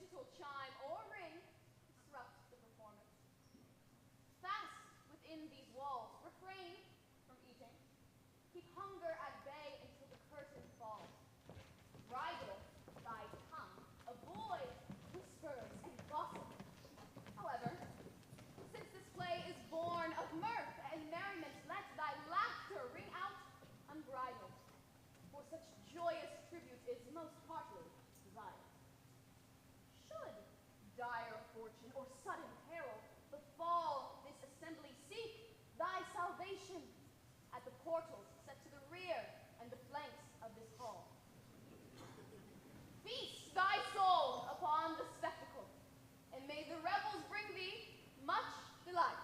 digital chime or ring disrupt the performance. Fast within these walls, refrain from eating. Keep hunger at bay until the curtain falls. Bridle thy tongue. Avoid whispers and gossip. However, since this play is born of mirth and merriment, let thy laughter ring out unbridled. For such joyous tribute is most heartily desired. Should dire fortune or sudden peril befall this assembly, seek thy salvation at the portals set to the rear and the flanks of this hall. Feast thy soul upon the spectacle, and may the revels bring thee much delight.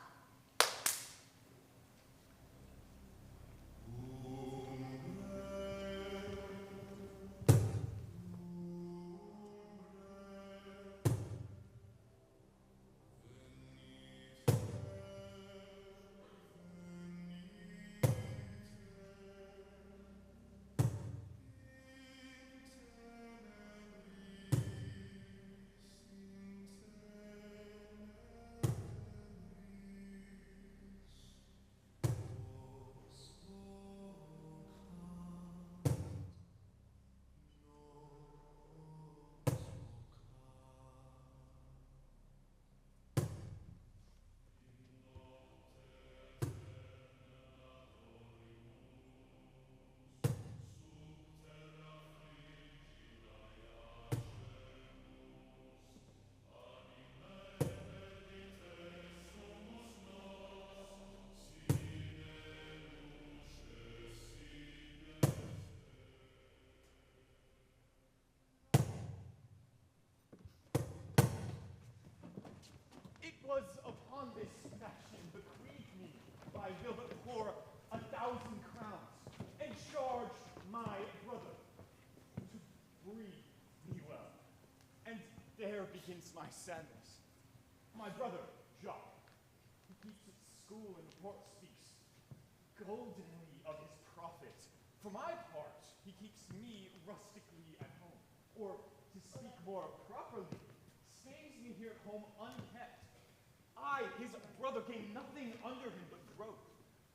It was upon this fashion bequeathed me by Gilbert for 1,000 crowns, and charged my brother to breed me well. And there begins my sadness. My brother, Jacques, who keeps at school and speaks goldenly of his profit. For my part, he keeps me rustically at home, or to speak more properly, stays me here at home unkept. I, his brother, gain nothing under him but growth,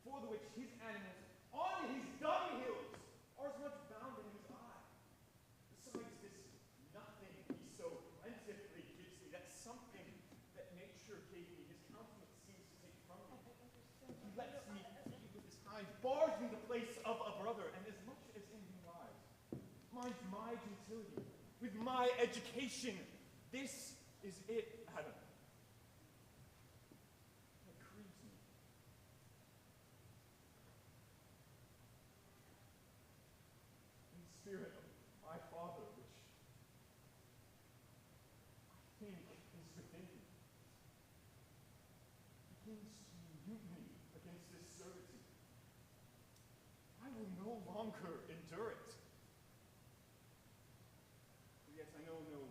for the which his animals on his dunghills are as much bound in his eye. Besides this, nothing he so plentifully gives me, that something that nature gave me, his countenance seems to take from me. He lets me feed with his kind, bars me the place of a brother, and as much as in him lies, minds my gentility with my education. This is it, Adam. Spirit of my Father, which I think is within me, begins to mute me against this servitude. I will no longer endure it. Yet I know no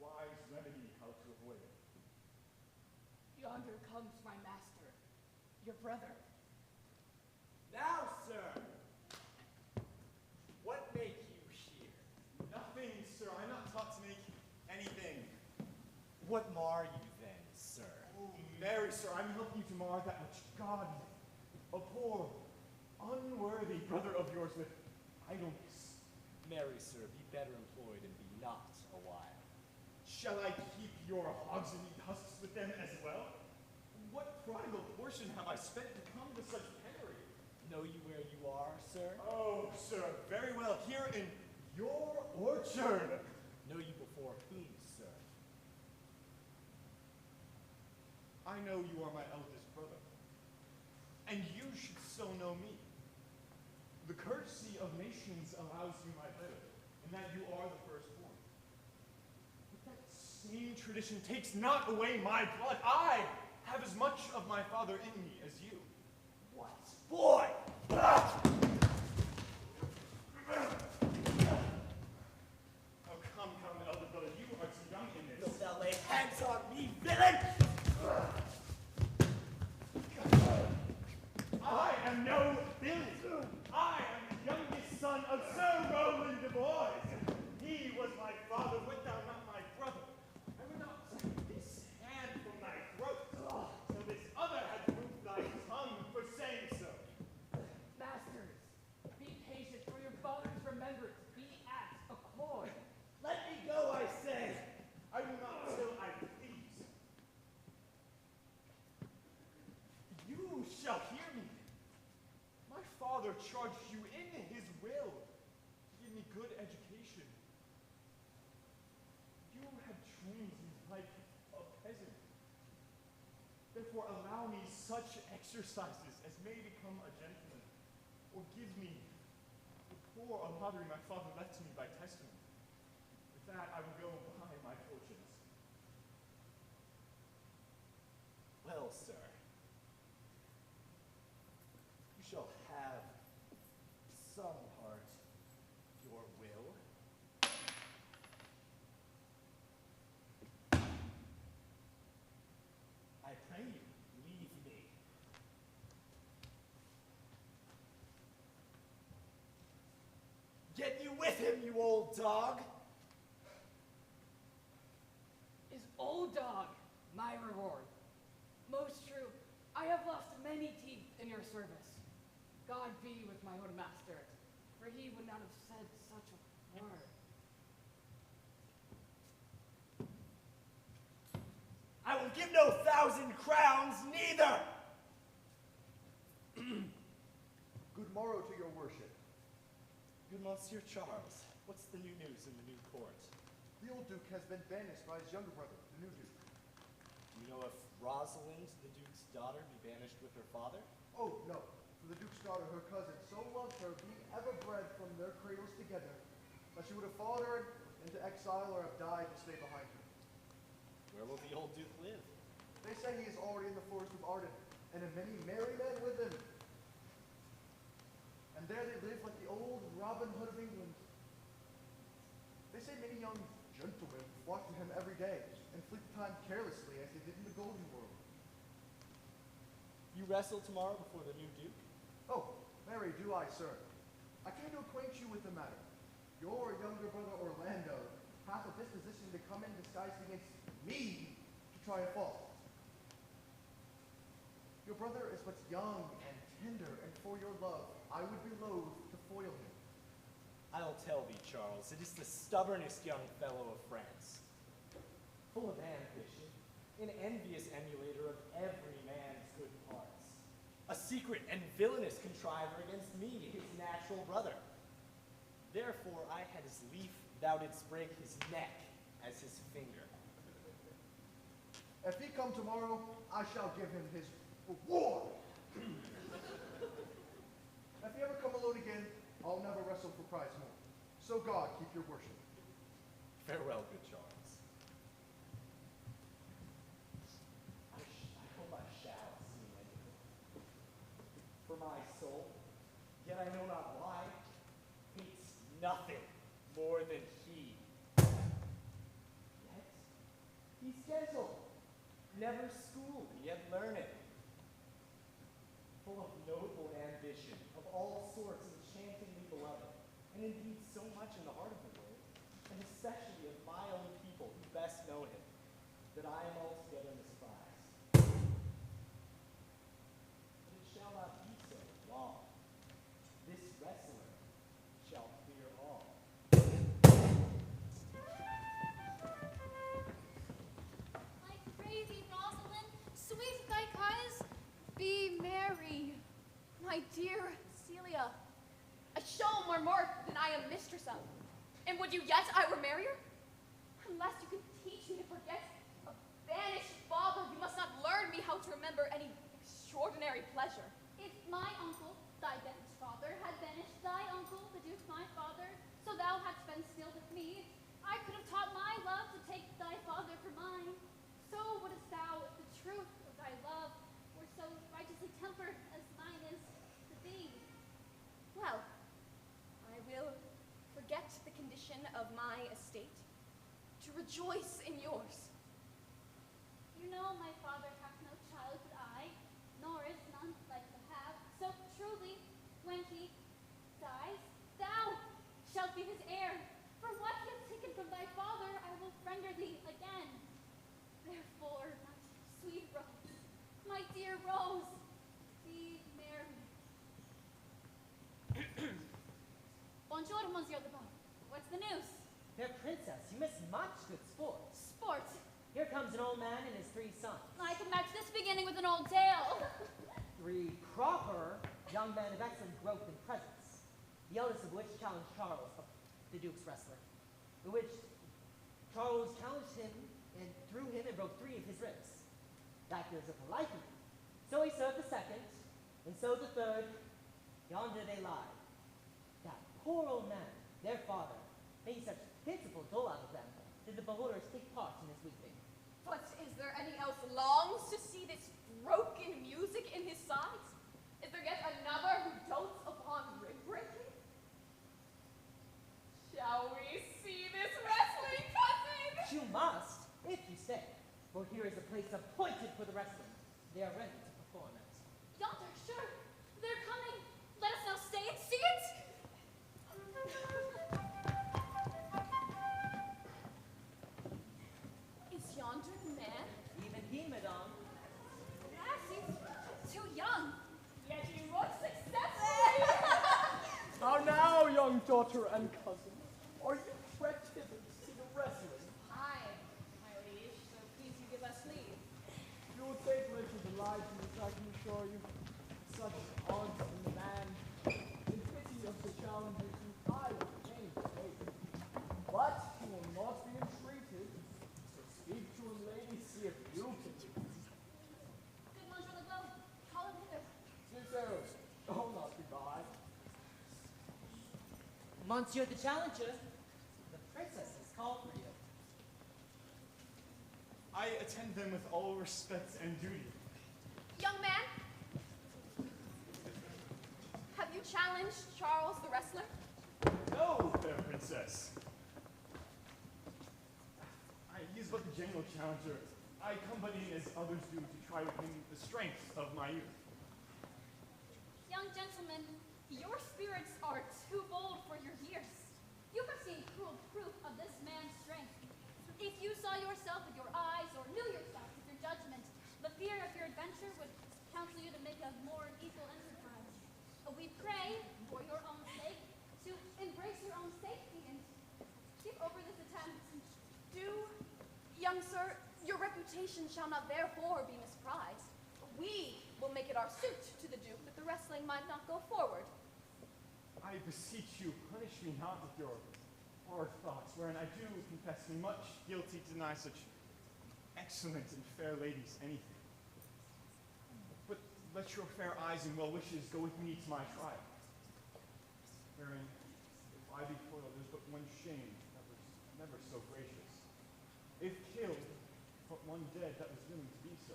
wise remedy how to avoid it. Yonder comes my master, your brother. Now, sir, what make you here? Nothing, sir. I'm not taught to make anything. What mar you then, sir? Oh, Mary, sir, I'm helping you to mar that which God, a poor, unworthy brother of yours with idleness. Marry, sir, be better employed and be not a while. Shall I keep your hogs and eat husks with them as well? What prodigal portion have I spent to come to such penury? Know you where you are, sir? Oh, sir, very well. Here in your orchard. Know you before whom, sir? I know you are my eldest brother, and you should so know me. The courtesy of nations allows you my brother, and that you are the firstborn. But that same tradition takes not away my blood. I have as much of my father in me as you. What? Boy! Oh, come, elder brother, you are too young in this. Wilt thou lay hands on me, villain? I am no villain. I am the youngest son of Sir Roland de Bois. He was my father, wert thou not my brother. shall hear me. My father charged you in his will to give me good education. You have trained me like a peasant. Therefore, allow me such exercises as may become a gentleman, or give me the poor lottery my father left to me by testament. With that, I will go buy my fortunes. Well, sir, you shall have some part of your will. I pray you, leave me. Get you with him, you old dog! Is old dog my reward? Most true, I have lost many teeth in your service. God be with my own master, for he would not have said such a word. I will give no 1,000 crowns, neither! Good morrow to your worship. Good Monsieur Charles, what's the new news in the new court? The old duke has been banished by his younger brother, the new duke. Do you know if Rosalind, the duke's daughter, be banished with her father? Oh, no. For the duke's daughter, her cousin, so loved her, being ever bred from their cradles together, that she would have followed her into exile or have died to stay behind her. Where will the old duke live? They say he is already in the forest of Arden, and have many merry men with him. And there they live like the old Robin Hood of England. They say many young gentlemen flock to him every day, and fleet the time carelessly as they did in the Golden World. You wrestle tomorrow before the new duke? Oh, marry do I, sir. I came to acquaint you with the matter. Your younger brother Orlando hath a disposition to come in disguised against me to try a fault. Your brother is but young and tender, and for your love, I would be loath to foil him. I'll tell thee, Charles, it is the stubbornest young fellow of France. Full of ambition, an envious emulator of every man's good parts. A secret and villainous contriver against me, his natural brother. Therefore I had as lief thou didst break his neck as his finger. If he come tomorrow, I shall give him his reward. If he ever come alone again, I'll never wrestle for prize more. So God keep your worship. Farewell, good Charles. I hope I shall see anything. For my soul, yet I know not why, hates nothing more than he. Yet he's gentle, never schooled, yet learned, full of noble ambition, of all sorts enchantingly beloved, and indeed so much in the heart of the world, and especially of my own people who best know him, that I am altogether despised. But it shall not be so long. This wrestler shall clear all. I pray thee, Rosalind, sweet thy cause, be merry. My dear Celia, I show more mirth than I am mistress of. And would you yet I were merrier? Unless you could teach me to forget a banished father, you must not learn me how to remember any extraordinary pleasure. If my uncle, thy banished father, had banished thy uncle, the duke my father, so thou hadst been still with me, I could have taught my love to take thy father for mine. So wouldst thou, if the truth of thy love were so righteously tempered as mine is to thee. Well, I will forget the condition of my estate to rejoice in yours. You know my father hath no child but I, nor is none like to have. So truly, when he dies, thou shalt be his heir. For what he hath taken from thy father, I will render thee again. Therefore, my sweet Rose, my dear Rose, be merry. Bonjour, Monsieur Le Bon. What's the news? Fair princess, you miss much good sport. Sport. Here comes an old man and his 3 sons. I can match this beginning with an old tale. 3 young men of excellent growth and presence, the eldest of which challenged Charles, the Duke's wrestler, in which Charles challenged him and threw him and broke 3 of his ribs. That gives a liking. So he served the second, and so the third. Yonder they lie. That poor old man, their father, making such pitiful dole out of them, did the beholders take part in his weeping. But is there any else longs to see this broken music in his sides? Is there yet another who dotes upon rib breaking? Shall we see this wrestling, cousin? You must, if you stay, for here is a place appointed for the wrestling. They are ready to perform it. Yonder, sure. They're coming. Let us now stay and see it. Is yonder the man? Even he, madame. Yes, he's too young. Yet he looks successful. How now, young daughter and cousin? Are you trekked hither to see the wrestling? Aye, my liege, so please you give us leave. You will take little delight in this, I can assure you. Such odds in the man, in pity of the challengers who I would fain take. But he will not be entreated, so speak to him, lady, see if you can do it. Good Monsieur Legault, call him hither. Cicero, oh, not be by. Monsieur the Challenger, the princess has called for you. I attend them with all respect and duty. Young man, have you challenged Charles the wrestler? No, fair princess. He is but the general challenger. I come but in as others do to try to win the strength of my youth. Young gentleman, your spirits are too bold for your years. You have seen cruel proof of this man's strength. If you saw yourself with your eyes or knew yourself with your judgment, the fear of your adventure would counsel you to make a more equal enterprise. We pray, for your own sake, to embrace your own safety and give over this attempt. Do, young sir, your reputation shall not therefore be misprized. We will make it our suit to the Duke that the wrestling might not go forward. I beseech you, punish me not with your hard thoughts, wherein I do confess me much guilty to deny such excellent and fair ladies anything. But let your fair eyes and well wishes go with me to my trial, wherein, if I be foiled, there's but one shame that was never so gracious. If killed, but one dead that was willing to be so.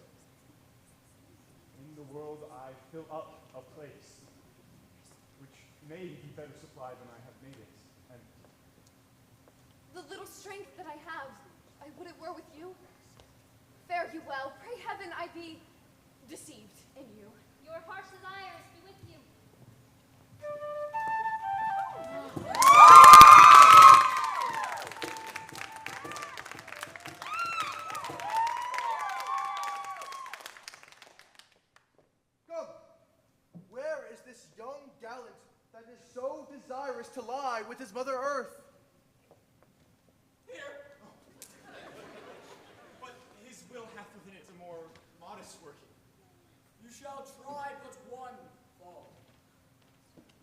In the world I fill up a place, which may be better supplied than I have made it, and The little strength that I have, I would it were with you. Fare you well. Pray heaven I be deceived in you. Your harsh desires be with you. Come, where is this young gallant that is so desirous to lie with his mother Earth? here. But his will hath within it a more modest working. You shall try but one fall.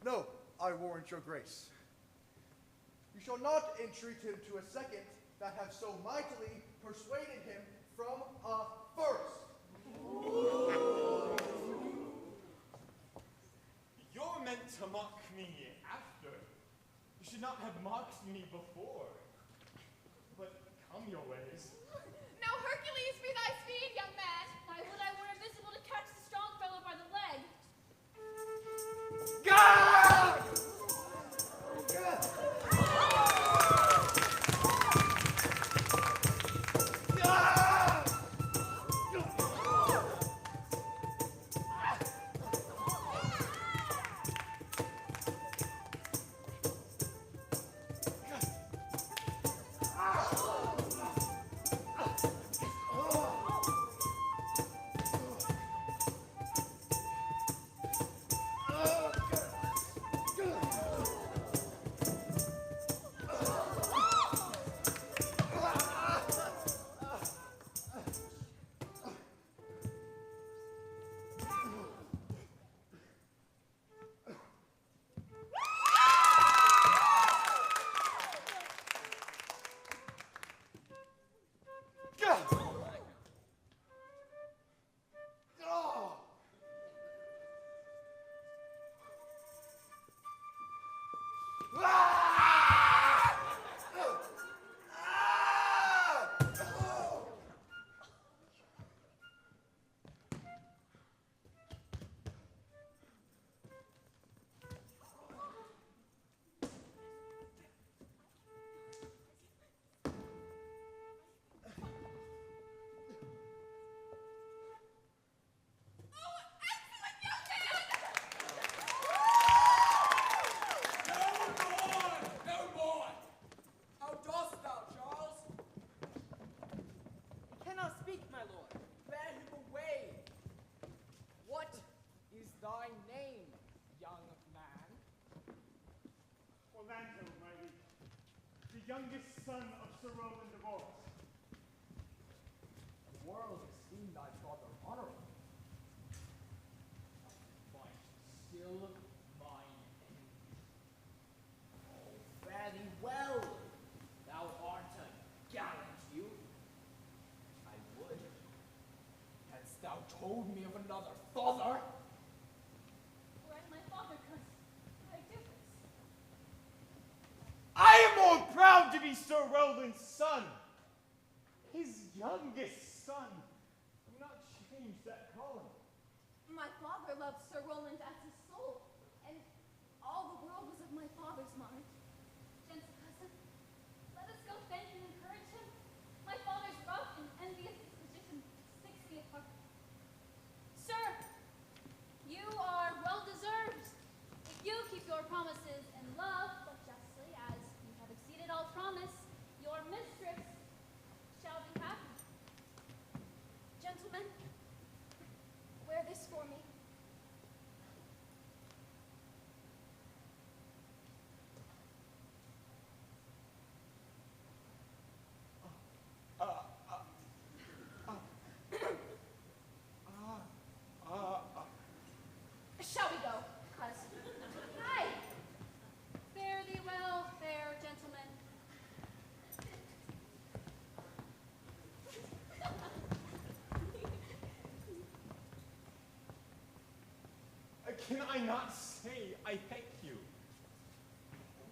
No, I warrant your grace. You shall not entreat him to a second that have so mightily persuaded him from a first. You're meant to mock me after. You should not have mocked me before. But come your ways. Now Hercules be thy speed, young man. I would I were invisible to catch the strong fellow by the leg. No more! How dost thou, Charles? Cannot speak, my lord. Bear him away! What is thy name, young man? Orlando, my liege, the youngest son of Sir Rowland de Boris. The world esteem thy father honorable. But still mine enemy. Oh, fare thee well. Thou art a gallant youth. I would. Hadst thou told me of another father. Were I my father, cousin, would I do this? I am more proud to be Sir Rowland's son. His youngest son. Do not change that calling. My father loved Sir Rowland as his soul, and all the world was of my father's mind. Gentle cousin, let us go thank and encourage him. My father's rough and envious disposition sticks me apart. Sir, you are well deserved. If you keep your promises in love, but justly, as you have exceeded all promise, your mistress shall be happy. Gentlemen, wear this for me. Shall we go, cousin? Aye. Fare thee well, fair gentlemen. Can I not say I thank you?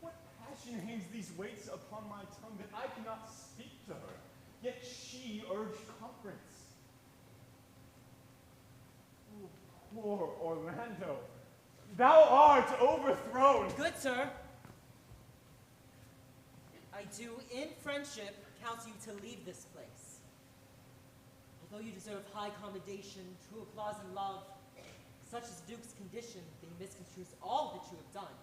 What passion hangs these weights upon my tongue that I cannot speak to her, yet she urged conference? Oh, poor Orlando, thou art overthrown. Good sir, I do, in friendship, counsel you to leave this place. Although you deserve high commendation, true applause, and love, such is the Duke's condition that he misconstrues all that you have done.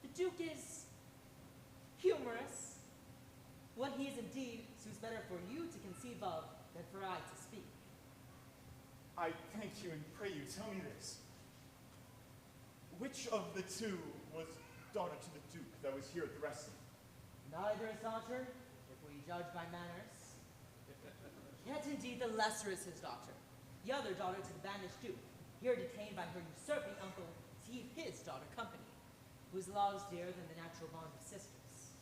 The Duke is humorous. What he is indeed suits better for you to conceive of than for I to speak. I thank you and pray you, tell me this. Which of the two was daughter to the Duke that was here at the wrestling? Neither is daughter, if we judge by manners. Yet indeed the lesser is his daughter, the other daughter to the banished Duke, here detained by her usurping uncle to keep his daughter company, whose love is dearer than the natural bond of sisters.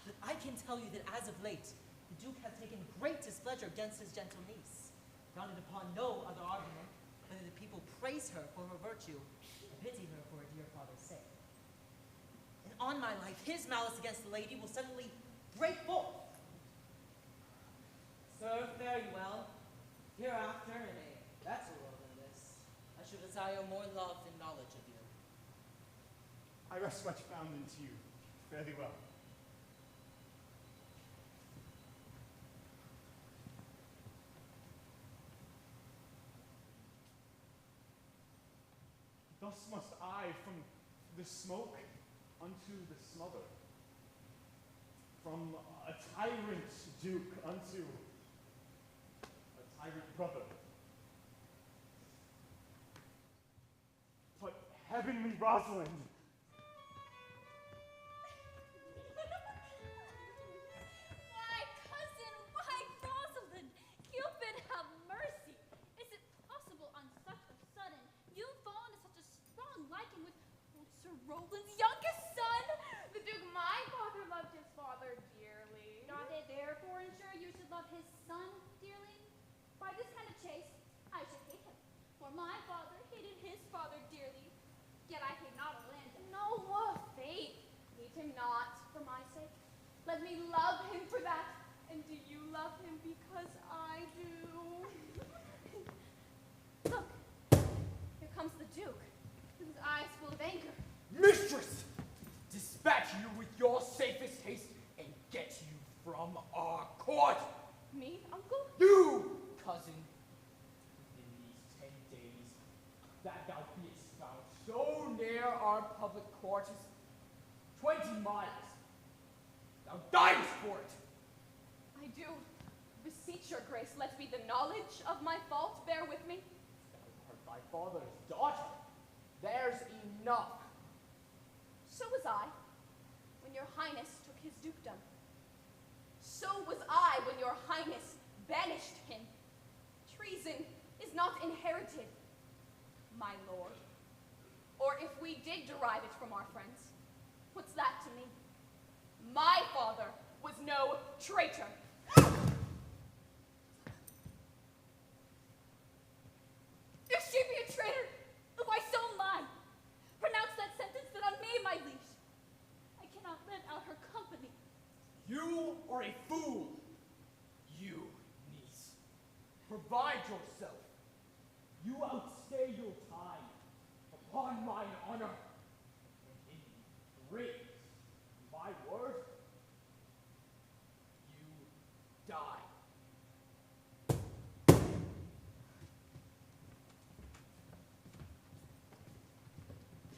But I can tell you that as of late, the Duke hath taken great displeasure against his gentle niece, founded upon no other argument than that the people praise her for her virtue and pity her for her dear father's sake. And on my life, his malice against the lady will suddenly break forth. Sir, fare you well. Hereafter, in a better world than this, I should desire more love and knowledge of you. I rest much bound into you. Fare thee well. Thus must I from the smoke unto the smother, from a tyrant Duke unto a tyrant brother. But heavenly Rosalind, Why, cousin, why, Rosalind? Cupid, have mercy. Is it possible on such a sudden you fall into such a strong liking with old Sir Rowland's youngest son? The Duke, my father, loved his father dearly. Not it therefore ensure you should love his son dearly? By this kind of chase, I should hate him. For my father hated his father dearly. Yet I hate not Orlando, him not for my sake. Let me love him for that. And do you love him because I do? Look, here comes the Duke, with his eyes full of anger. Mistress! Dispatch you with your safest haste and get you from our court. Me, uncle? You, cousin, within these 10 days, that thou beest found so near our public court as 20 miles. Thou diest for it. I do beseech your grace, let be the knowledge of my fault bear with me. Thou art thy father's daughter. There's enough. So was I, when your highness took his dukedom. So was I, when your highness banished him. Treason is not inherited, my lord. Or if we did derive it from our friends, what's that to me? My father was no traitor. If she be a traitor, why so am I? Pronounce that sentence that on me, my liege. I cannot let out her company. You are a fool. You, niece. Provide yourself. You outstay your time upon mine honor. And in break my word, you die.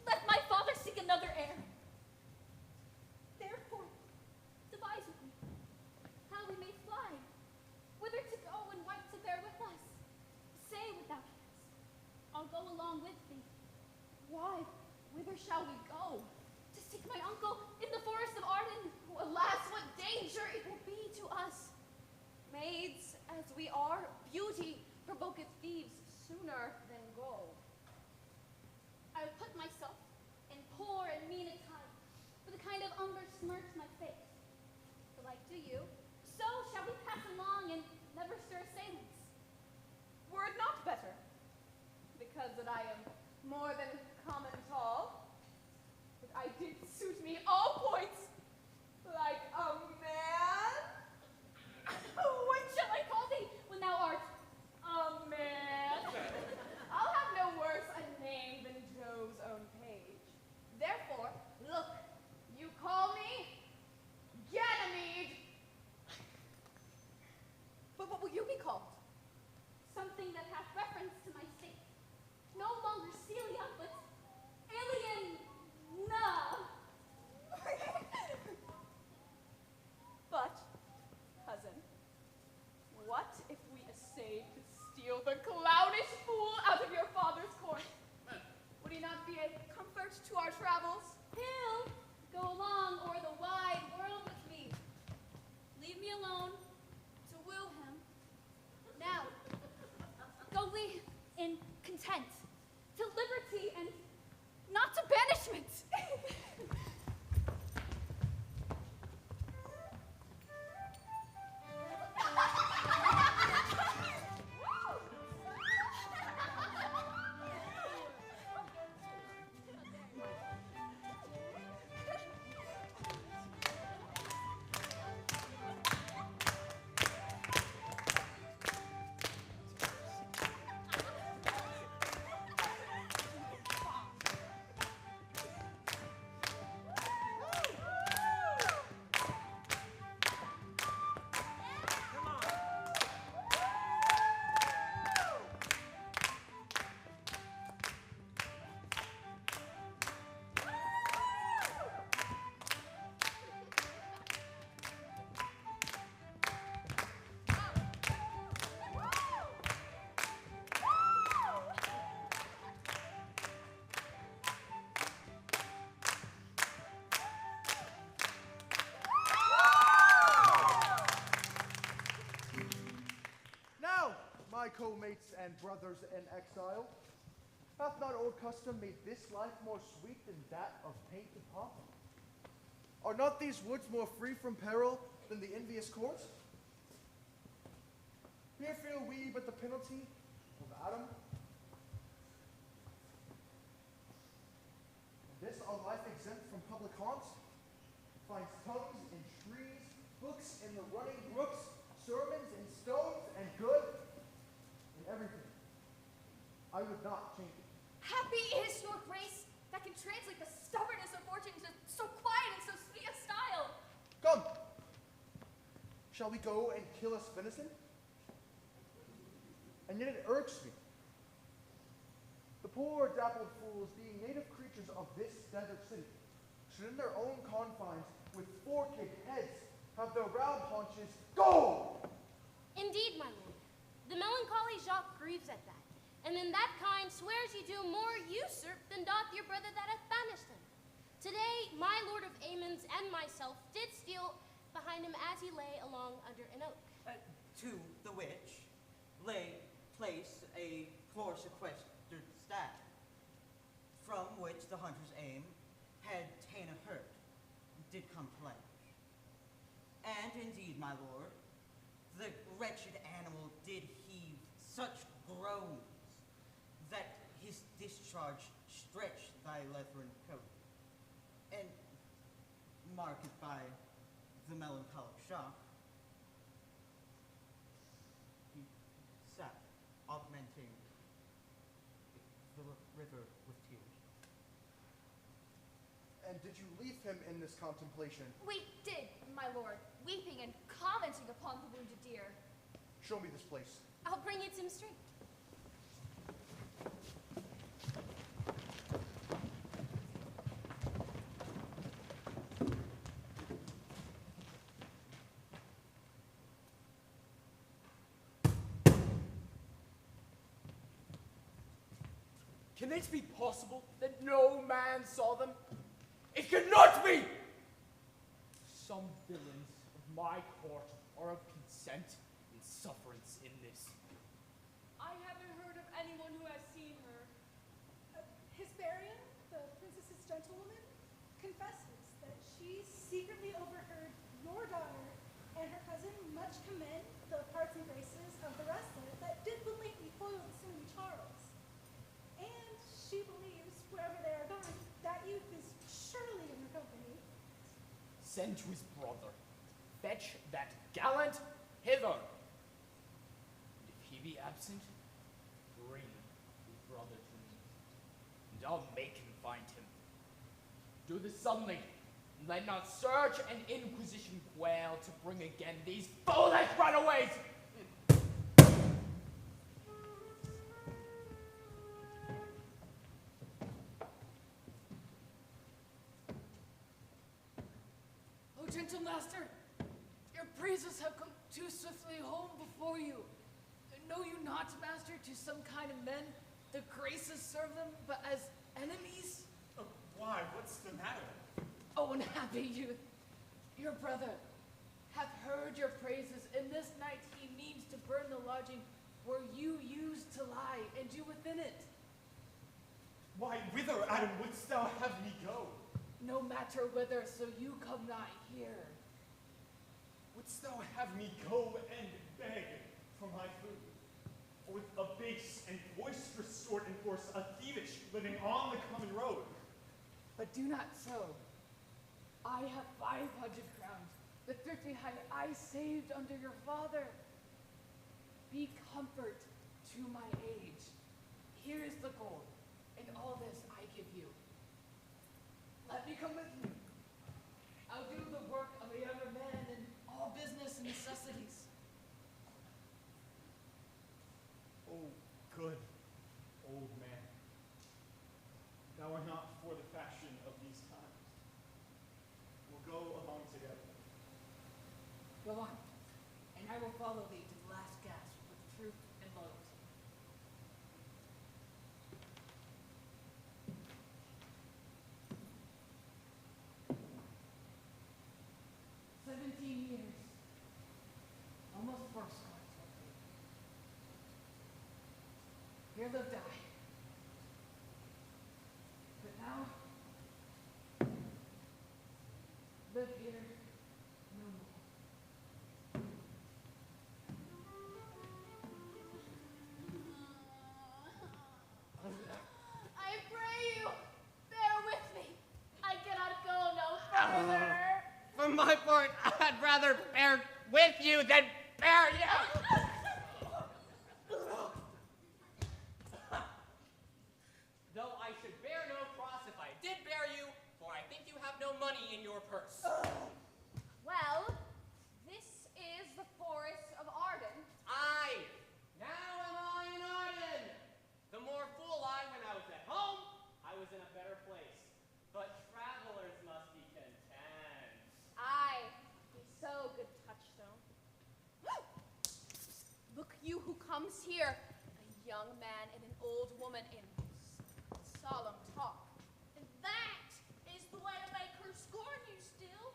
Let my father seek another heir. Therefore, devise with me how we may fly, whither to go and what to bear with us. Say what thou canst. I'll go along with thee. Why? Whither shall we go? To seek my uncle in the forest of Arden. Alas, what danger it will be to us. Maids as we are, beauty provoketh thieves sooner than gold. I will put myself in poor and mean attire, with a kind of umber smirch my face. The like do you. So shall we pass along and never stir assailants. Were it not better, because that I am more than common tall, that I did suit me all points, like a man? What shall I call thee when thou art A man. I'll have no worse a name than Joe's own page. Therefore, look, you call me Ganymede. But what will you be called? something that hath reference to my state? No longer Celia, but Alien. But, cousin, what if we essayed to steal the clownish fool out of your father's court? Would he not be a comfort to our travels? He'll go along o'er the wide world with me. Leave me alone to woo him. Now, go we in content to liberty and not to banishment. My co-mates and brothers in exile, hath not old custom made this life more sweet than that of paint and pomp? Are not these woods more free from peril than the envious court? Here feel we but the penalty of Adam. This our life exempt from public haunts? finds tongues in trees, books in the running brooks, sermons in stones, and good in everything. I would not change it. Happy is your grace that can translate the stubbornness of fortune into so quiet and so sweet a style. Come! Shall we go and kill us venison? And yet it irks me. The poor dappled fools, being native creatures of this desert city, should in their own confines, with forked heads, have their round haunches go! Indeed, my lord. The melancholy Jacques grieves at that, and in that kind swears you do more usurp than doth your brother that hath banished him. Today, my lord of Amons and myself did steal behind him as he lay along under an oak. To the which lay place a floor sequestered staff, from which the hunter's aim had ta'en a hurt, did come pledge. And indeed, my lord, the wretched animal did heave such groans that his discharge stretched thy leathern coat, and marked by the melancholic shock, he sat, augmenting the river with tears. And did you leave him in this contemplation? We did, my lord, weeping and commenting upon the wounded deer. Show me this place. I'll bring it to him straight. Can it be possible that no man saw them? It cannot be! Some villains of my court are of consent and sufferance in this. I haven't heard of anyone who has seen her. Hesperian, the princess's gentlewoman, confesses that she secretly overheard your daughter and her cousin much commend the parts and graces of the wrestler that did but lately foil the silly Charles. And she believes, wherever they are going, that youth is surely in her company. Send to his brother. Fetch that gallant hither. And if he be absent, bring his brother to me, and I'll make him find him. Do this suddenly, and let not search and inquisition quail to bring again these foolish runaways. Oh, gentle master, your praises have come too swiftly home before you. Know you not, master, to some kind of men the graces serve them, but as enemies? Why? What's the matter? Oh, unhappy youth, your brother hath heard your praises, and this night he means to burn the lodging where you used to lie, and you within it. Why, whither, Adam, wouldst thou have me go? No matter whither, so you come not here. Wouldst thou have me go and beg for my food? Or with a base and boisterous sort enforce a thievish living on the common road? But do not so. I have 500 crowns, the thrifty hire I saved under your father. Be comfort to my age. Here is the gold, and all this I give you. Let me come with you. I'll do the work of a younger man in all business and necessities. Oh, good old man. Thou art not for the fashion of these times. We'll go along together. Go on, and I will follow thee to the last gasp with truth and loyalty. Years, almost fourscore. Here lived I. But now, live here no more. I pray you, bear with me. I cannot go no further. young man and an old woman in solemn talk. And that is the way to make her scorn you still.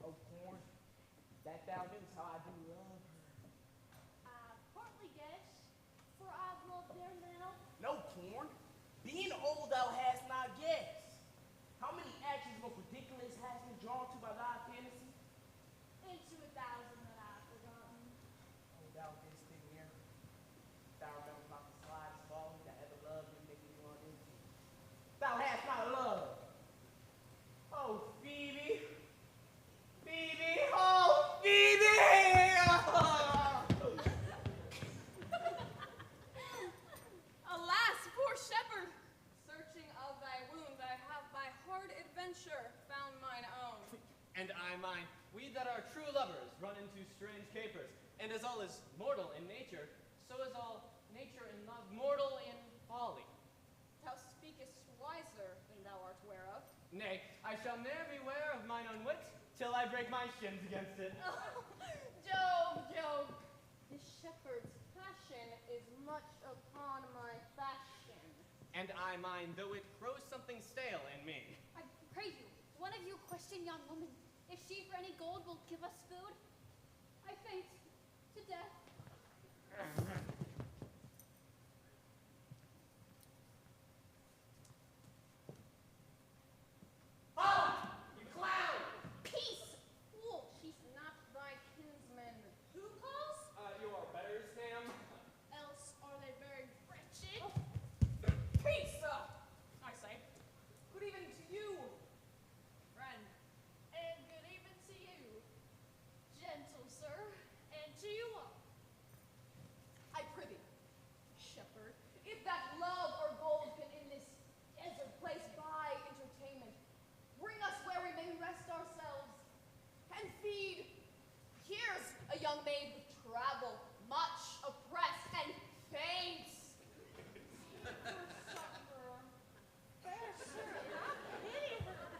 Oh, Corn, that thou knew how I do love her. I partly guess, for I've loved there now. No, Corn. Being old thou hast not guessed. How many actions most ridiculous hast been drawn to by thy fantasy? Into 1,000 that I've forgotten. Oh, thou didst in here. Thou knowest not the slightest folly that ever love did make me run into. Thou hast not love. Oh, Phoebe. Phoebe. Oh, Phoebe. Alas, poor shepherd! Searching of thy wound, I have by hard adventure found mine own. And I mine. We that are true lovers run into strange capers, and as all is mortal in nature, so is all nature in love mortal in folly. Thou speakest wiser than thou art ware of. Nay, I shall ne'er beware of mine own wit, till I break my shins against it. Job, Job, this shepherd's passion is much upon my fashion. And I mine, though it grows something stale in me. I pray you, one of you question yon woman, if she for any gold will give us food. I faint to death. Halt! You clown! Peace! Fool, she's not thy kinsman. Who calls? Your betters, ma'am. Else are they very wretched? Peace, I say. Good even to you, friend. And good even to you, gentle sir, and to you all. I prithee, shepherd, if that love or gold can in this desert place buy entertainment, bring us where we may rest ourselves and feed. Here's a young maid with travel, much oppressed and faints. Fair sir, I pity her,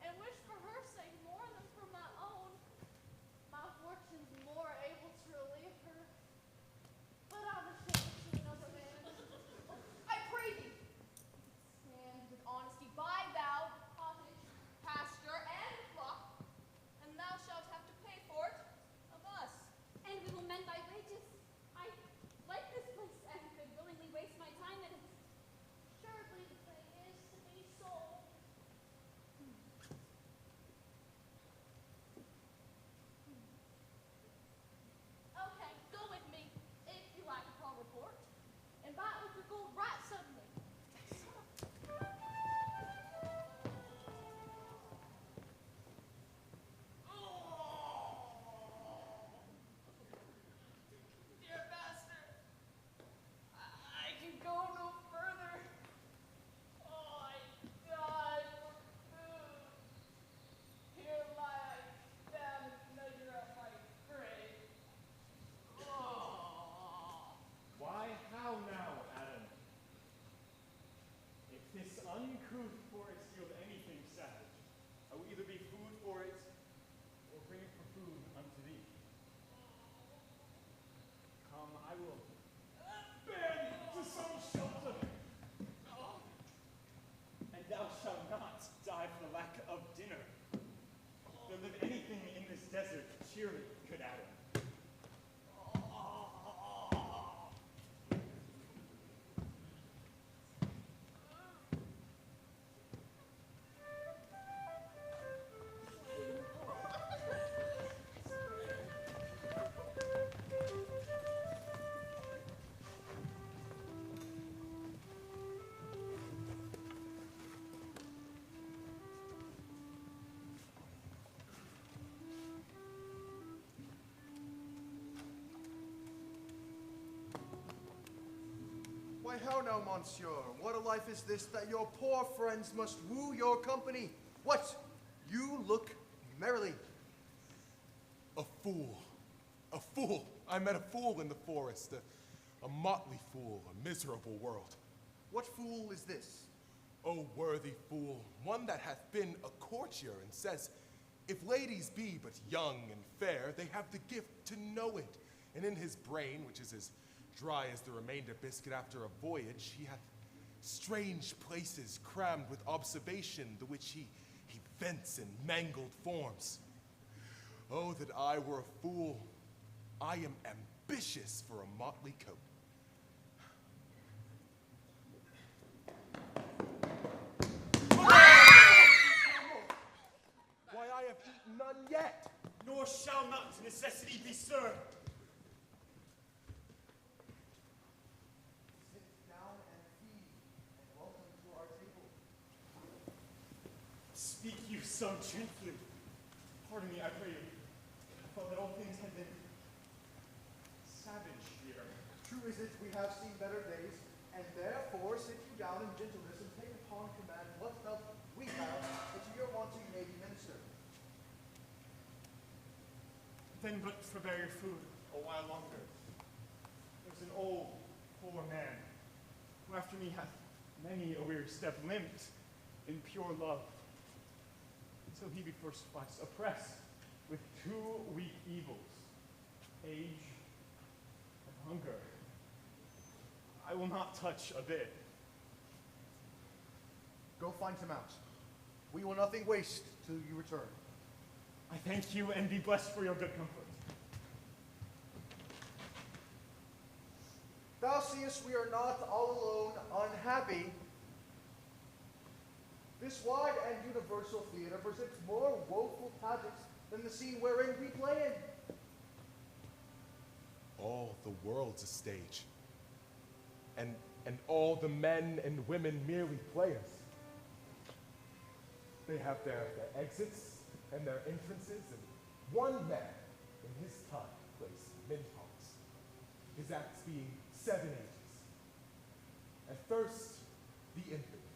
and wish for her sake more than for my own. My fortune's more able to relieve her, but I wish it to another man. I pray thee, stand with honesty by thou cottage, pasture, and flock, and thou shalt have to pay for it of us. And we will mend thy wages. I like this place and could willingly waste my time in it. Surely the thing is to be sold. Okay, go with me, if you like a call report, and buy it with your gold right suddenly. Dear master, I can go no further. Oh, I die for food. Here lie I stand and measure up my grave. Oh. Why, how now, Adam? If this uncouth forest yield anything savage, I will either be food for it, or bring it for food unto thee. Come, I will bear thee to some shelter. And thou shalt not die for lack of dinner. If there live anything in this desert, cheerly, good Adam. Why, how now, monsieur? What a life is this that your poor friends must woo your company? What? You look merrily. A fool. A fool. I met a fool in the forest. A motley fool, a miserable world. What fool is this? O worthy fool, one that hath been a courtier and says, if ladies be but young and fair, they have the gift to know it. And in his brain, which is as dry as the remainder biscuit after a voyage, he hath strange places crammed with observation, the which he vents in mangled forms. Oh, that I were a fool. I am ambitious for a motley coat. Why, I have eaten none yet. Nor shall not necessity be served. Sit down and feed, and welcome to our table. Speak you so gently. Pardon me, I pray you. I thought that all things had been savage here. True is it, we have seen better days, and therefore sit you down in gentleness and take upon command what help we have that to your wanting may be ministered. Then but forbear your food a while longer. There's an old, poor man, who after me hath many a weary step limped in pure love, until he be first twice oppressed with two weak evils, age and hunger. I will not touch a bit. Go find him out. We will nothing waste till you return. I thank you and be blessed for your good comfort. Thou seest we are not all alone, unhappy. This wide and universal theater presents more woeful pageants than the scene wherein we play in. All the world's a stage. And all the men and women merely players. They have their exits and their entrances, and one man in his time plays min-parts, his acts being 7 ages. At first, the infant,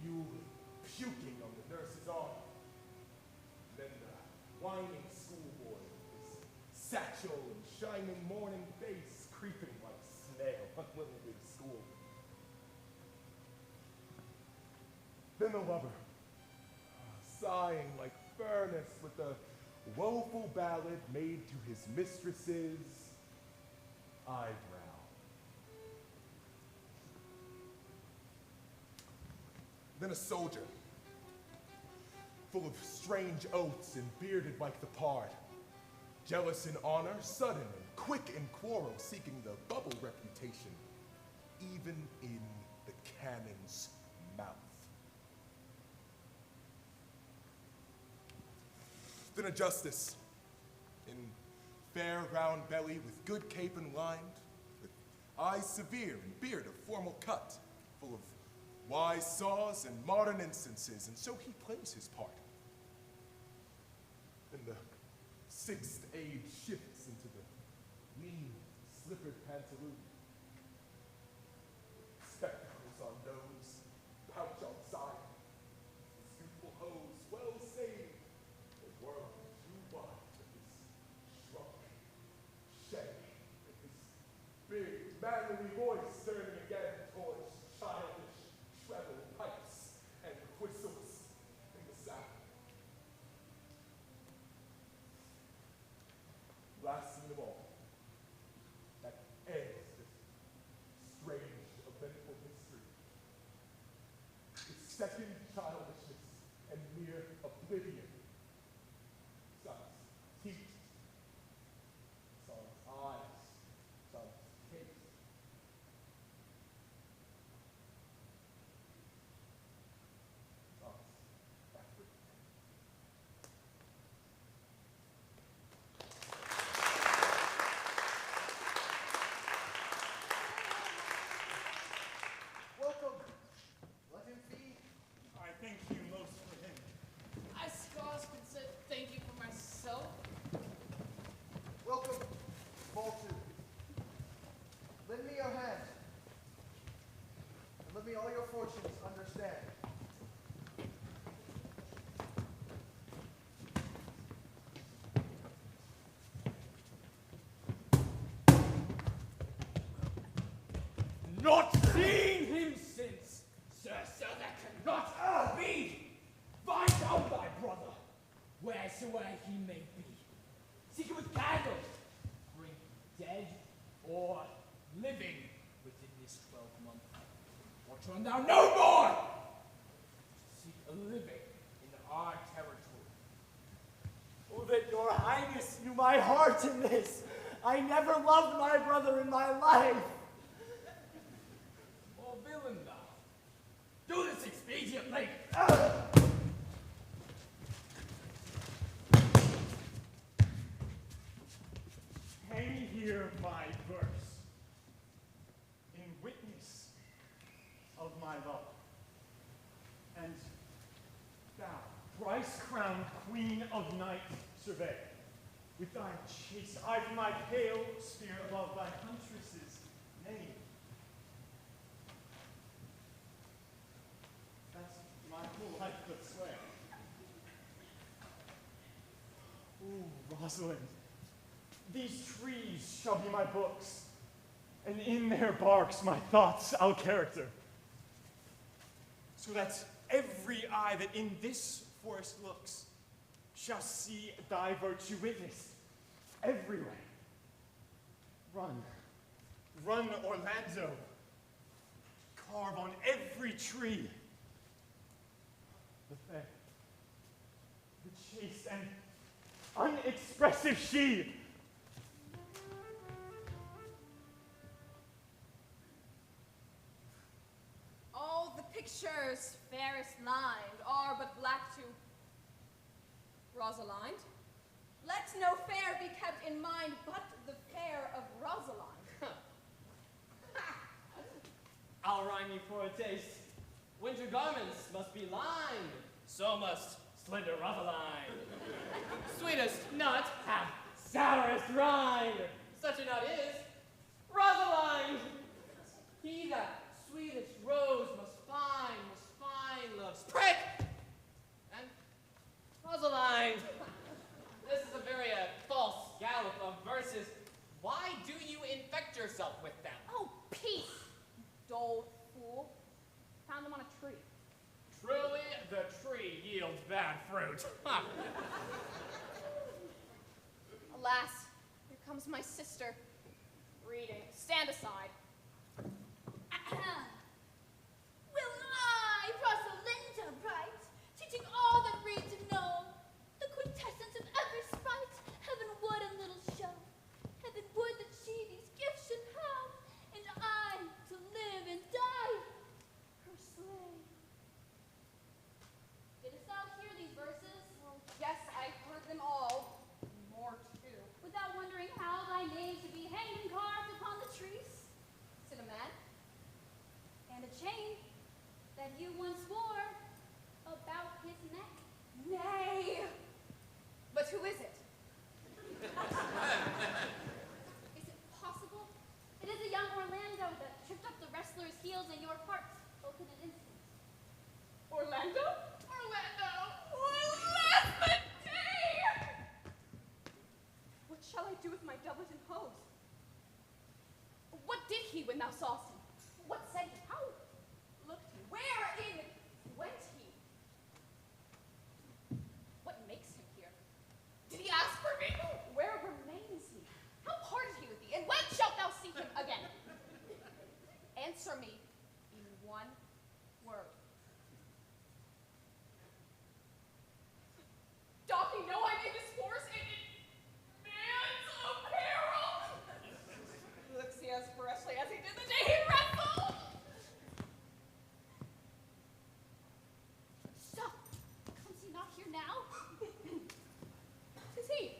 mewling, puking on the nurse's arm. Then the whining schoolboy with his satchel and shining morning face creeping like a snail, unwilling to school. Then the lover, sighing like furnace with a woeful ballad made to his mistress's eyebrow. Then a soldier, full of strange oaths and bearded like the pard, jealous in honor, sudden and quick in quarrel, seeking the bubble reputation, even in the cannon's mouth. Then a justice, in fair round belly, with good cape and lined, with eyes severe and beard of formal cut, full of wise saws and modern instances, and so he plays his part. Then the 6th age shifts into the lean, slippered pantaloon. Spectacles on nose, pouch on side, his youthful hose well saved, the world too wide for his shrunk, shaggy, and his big, manly voice turning again towards childish, treble pipes and whistles in the south. Last scene of all, that ends this strange, eventful history. His second childishness and mere oblivion. Son's teeth, son's eyes, son's face. Son's effort. Welcome. Let him feed. I thank you most for him. I scarce can say thank you for myself. Welcome, Bolton. Lend me your hand. And let me all your fortunes understand. Not seen him since. Sir, that cannot be. Find out thy brother, wheresoever he may be. Seek him with candles. Bring him dead or living within this 12-month, or turn thou no more to seek a living in our territory. Oh, that your highness knew my heart in this. I never loved my brother in my life. Or villain thou, do this expediently. Hang here my verse, in witness of my love. And thou, thrice-crowned queen of night, survey, with thy chaste eye from thy pale spear above thy huntress's name. That's my whole life but swear. Ooh, Rosalind, these trees shall be my books, and in their barks my thoughts I'll character. So that every eye that in this forest looks shall see thy virtue witnessed everywhere. Run, run, Orlando, carve on every tree the fair, the chaste and unexpressive she. All the pictures fairest lined are but black to Rosalind. Let no fair be kept in mind but the fair of Rosalind. I'll rhyme you for a taste. Winter garments must be lined, so must slender Rosaline. Sweetest nut have sourest rind. Such a nut is Rosaline. He that sweetest rose must find love's prick. And Rosaline. This is a very false gallop of verses. Why do you infect yourself with them? Oh, peace, dull fool. Found them on a tree. Truly, the tree yields bad fruit. Alas, here comes my sister. Reading. Stand aside. Will I, Rosalinda, write, teaching all that read to know the quintessence of every sprite? Heaven would a little show. Heaven would that she these gifts should have, and I to live and die her slave. Didst thou hear these verses? Well, yes, I heard them all. More too. Without wondering how thy name should be hanged and carved upon the trees, Sit a man. and a chain that you once wore about his neck. Nay. But who is it? Is it possible? It is a young Orlando that tripped up the wrestler's heels in your heart, both in an instant. Orlando? Orlando! Orlando! What shall I do with my doublet and hose? What did he when thou sawest him? What said he? How looked he? Wherein went he? What makes him here? Did he ask for me? Where remains he? How parted he with thee? And when shalt thou see him again? Answer me in one word. Doth he know I made this horse in man's apparel? Looks he as freshly as he did the day he wrestled. Stop! Comes he not here now? 'Tis he.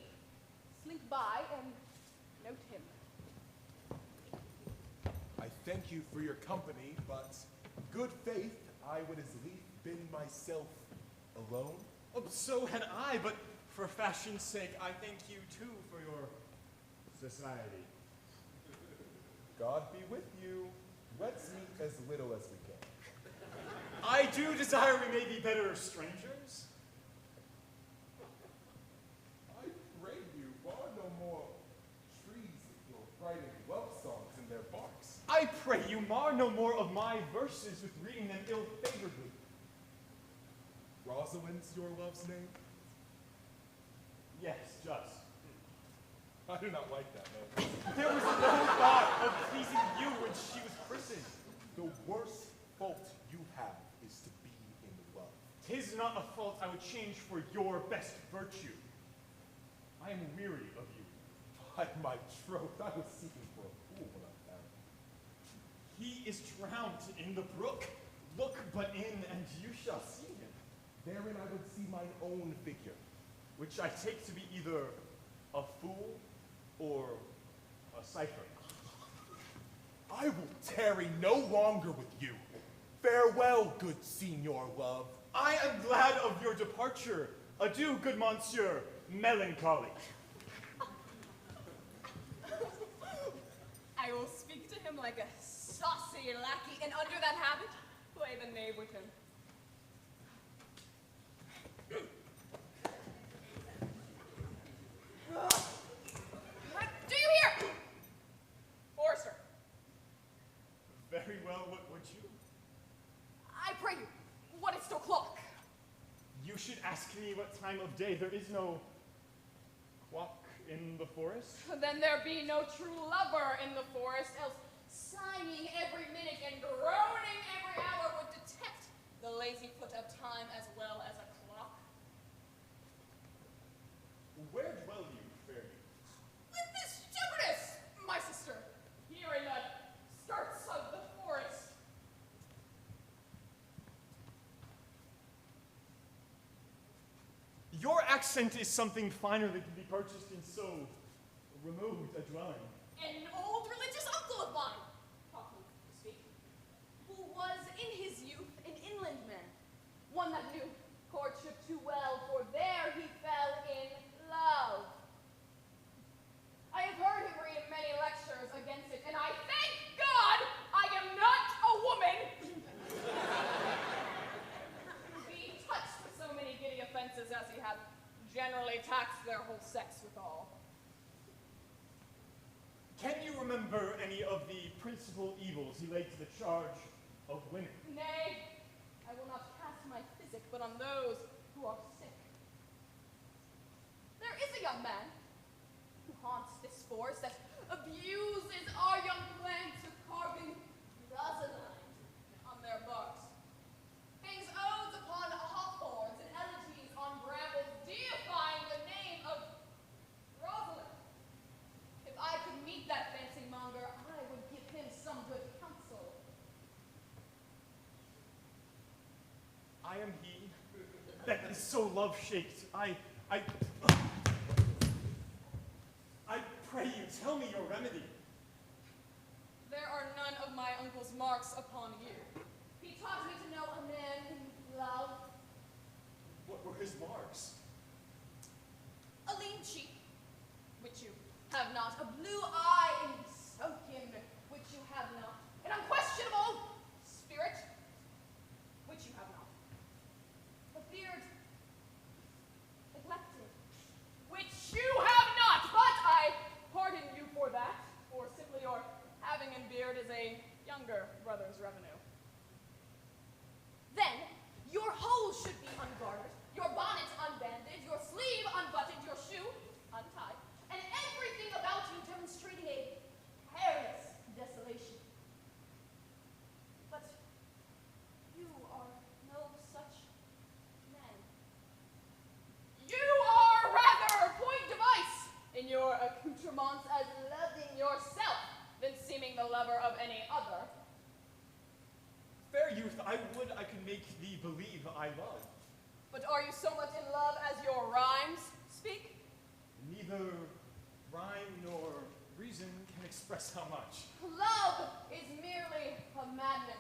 Slink by and note him. I thank you for your company, but good faith, I would as lief been myself alone. Oh, so had I, but for fashion's sake, I thank you too for your society. God be with you. Let's meet as little as we can. I do desire we may be better strangers. I pray you, bar no more trees with your writing love songs in their barks. I pray you mar no more of my verses with reading them ill-favoredly. Rosalind's your love's name? Yes, just. I do not like that man. There was no thought of pleasing you when she was christened. The worst fault you have is to be in love. 'Tis not a fault I would change for your best virtue. I am weary of you. By my troth, I was seeking for a fool when I found him. He is drowned in the brook. Look but in, and you shall see him. Therein I would see mine own figure. Which I take to be either a fool or a cipher. I will tarry no longer with you. Farewell, good Signor Love. I am glad of your departure. Adieu, good Monsieur Melancholy. I will speak to him like a saucy lackey, and under that habit, play the knave with him. Do you hear? Forrester. Very well, what would you? I pray you, what is o'clock? You should ask me what time of day. There is no clock in the forest. Then there be no true lover in the forest, else sighing every minute and groaning every hour would detect the lazy foot of time as well as a clock. Where dwell you, fair youth? With this shepherdess, my sister, here in the skirts of the forest. Your accent is something finer than can be purchased in so removed a dwelling. An old religious uncle of mine, talking to speak, who was in his youth an inland man, one that knew courtship too well, for there he fell in love. I have heard him read many lectures against it, and I thank God I am not a woman to be touched with so many giddy offenses as he hath generally taxed their whole sex withal. Can you remember any of the principal evils he laid to the charge of women? Nay, I will not cast my physic, but on those who are sick. There is a young man who haunts this forest that abuses our young plants with carving rosaline on their barks, hangs odes upon hawthorns and elegies on brambles, deifying the name of Rosalind. If I could meet that fancy monger, I would give him some good counsel. I am he that is so love-shaped. I pray you, tell me your remedy. There are none of my uncle's marks upon you. He taught me to know a man in love. What were his marks? A lean cheek, which you have not. A blue eye sunken, which you have not. An unquestionable spirit, which you have not. A beard neglected, which you have not. But I pardon you for that, for simply your having in beard is a younger brother's revenue. Then your hose should be ungartered, your bonnet unbandaged, your sleeve unbuttoned, your shoe untied, and everything about you demonstrating a hairless desolation. But you are no such man. You are rather point device in your accoutrements as loving yourself than seeming the lover of any other. Fair youth, I would I could make thee believe I love. But are you so much in love as your rhymes speak? Neither rhyme nor reason can express how much. Love is merely a madness.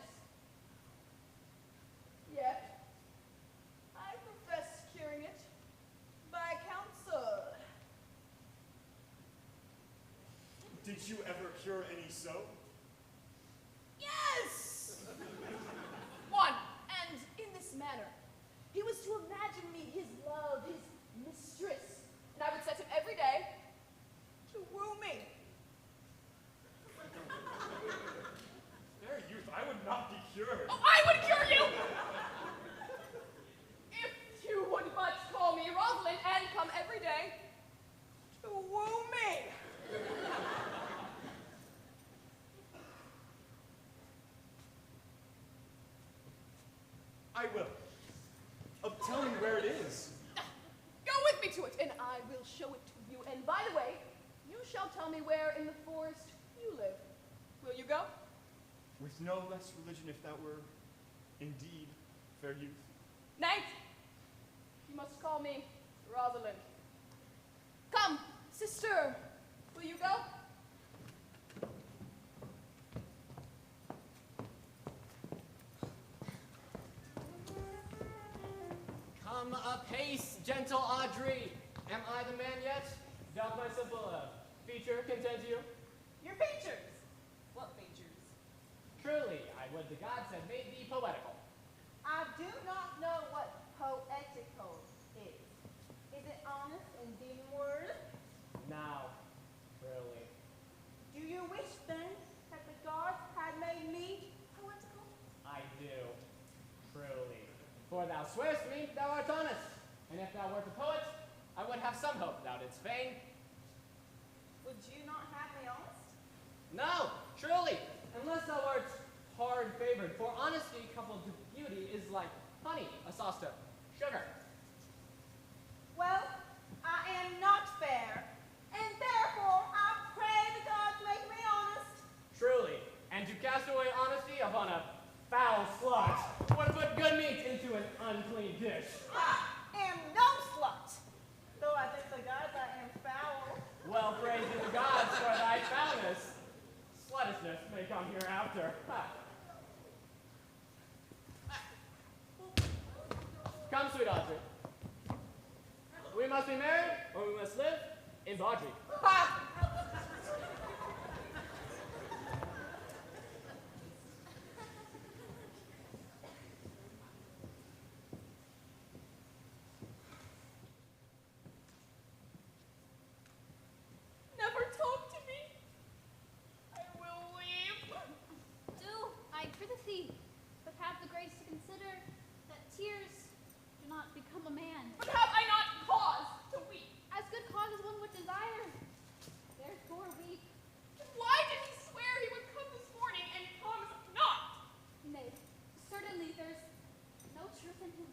Yet, I profess curing it by counsel. Did you ever cure any so? Yes! One, and in this manner. He was to imagine me his love, his mistress, and I would set him every day to woo me. Fair youth, I would not be cured. Oh, I would cure you! If you would but call me Rosalind and come every day to woo me. I will. Tell me where it is. Go with me to it, and I will show it to you. And by the way, you shall tell me where in the forest you live. Will you go? With no less religion, if that were indeed fair youth. Knight, you must call me Rosalind. Come, sister, will you go? Come apace, gentle Audrey. Am I the man yet? Doth my simple feature content you? Your features. What features? Truly, I would the gods had made thee poetical. I do not know what poetical is. Is it honest and demon word? Now, truly. Do you wish then that the gods had made me poetical? I do, truly. For thou swearest me thou art honest, and if thou wert a poet, I would have some hope thou didst feign. Would you not have me honest? No, truly, unless thou art hard favored, for honesty coupled to beauty is like honey, a sauce to sugar. Well, I am not fair, and therefore I pray the gods make me honest. Truly, and to cast away honesty upon a foul slut would put good meat into an unclean dish. I am no slut, though I think the gods I am foul. Well, praise be the gods for thy foulness. Sluttishness may come hereafter. Ha. Come, sweet Audrey. We must be married, or we must live in Audrey. Ha! Never talk to me. I will leave. Do, I prithee, but have the grace to consider that tears do not become a man. But have I not cause to weep? As good cause as one would desire. Therefore weep. Why did he swear he would come this morning and comes not? Nay, certainly there's no truth in him.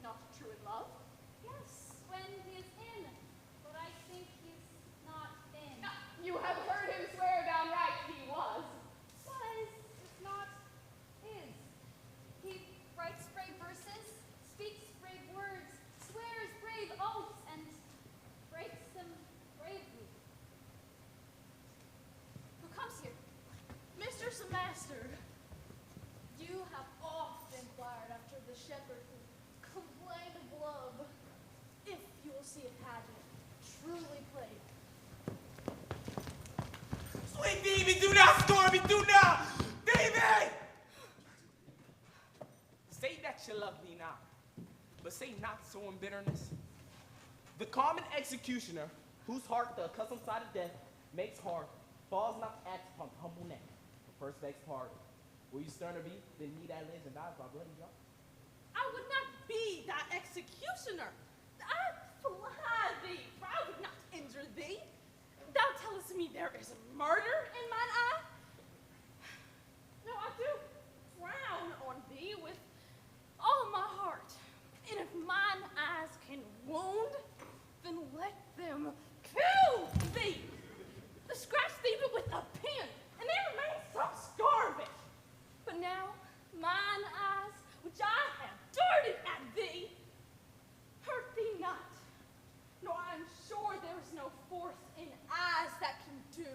Not true in love? Yes, when he is in, but I think he's not in. You have heard him swear downright he was. Was not is. He writes brave verses, speaks brave words, swears brave oaths, and breaks them bravely. Who comes here? Mr. Semaster, you have oft inquired after the shepherd who complained of love. If you will see a pageant truly played. Sweet Phoebe, do not scorn me, do not! Phoebe! Say that you love me not, but say not so in bitterness. The common executioner, whose heart the accustomed sight of death makes hard, falls not to act upon humble neck. The first begs pardon. Will you sterner be than he that lives and dies by bloody jaw? I would not be thy executioner. I fly thee, for I would not injure thee. Thou tellest me there is murder in mine eye? No, I do frown on thee with all my heart. And if mine eyes can wound, then let them kill thee. Scratch thee but with a pin, and they remain so starving. But now mine eyes, which I have darted at thee, hurt thee not. No, I am sure there is no force in eyes that can do